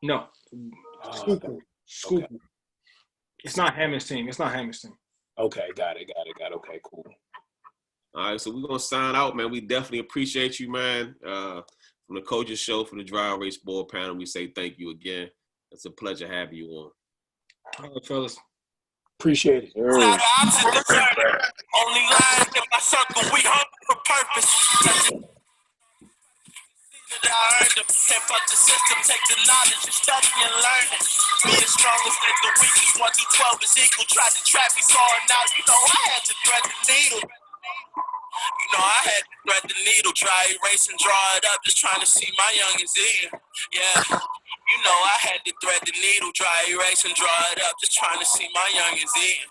No. Okay. Schuylkill. Okay. It's not Hammond's team. Okay, got it. Okay, cool. All right, so we're going to sign out, man. We definitely appreciate you, man. From the Coaches Show, from the Dry Erase Board panel, we say thank you again. It's a pleasure having you on. All right, fellas. Appreciate it. Only line in my circle, we hungry for purpose. I earned them. Can't fuck the system, take the knowledge and study and learn it. Be as strong as the weakest, 1 through 12 is equal. Tried to trap me, saw it now. You know, I had to thread the needle. Dry erase and draw it up, just trying to see my youngins in. Yeah, you know, I had to thread the needle, dry erase and draw it up, just trying to see my youngins in.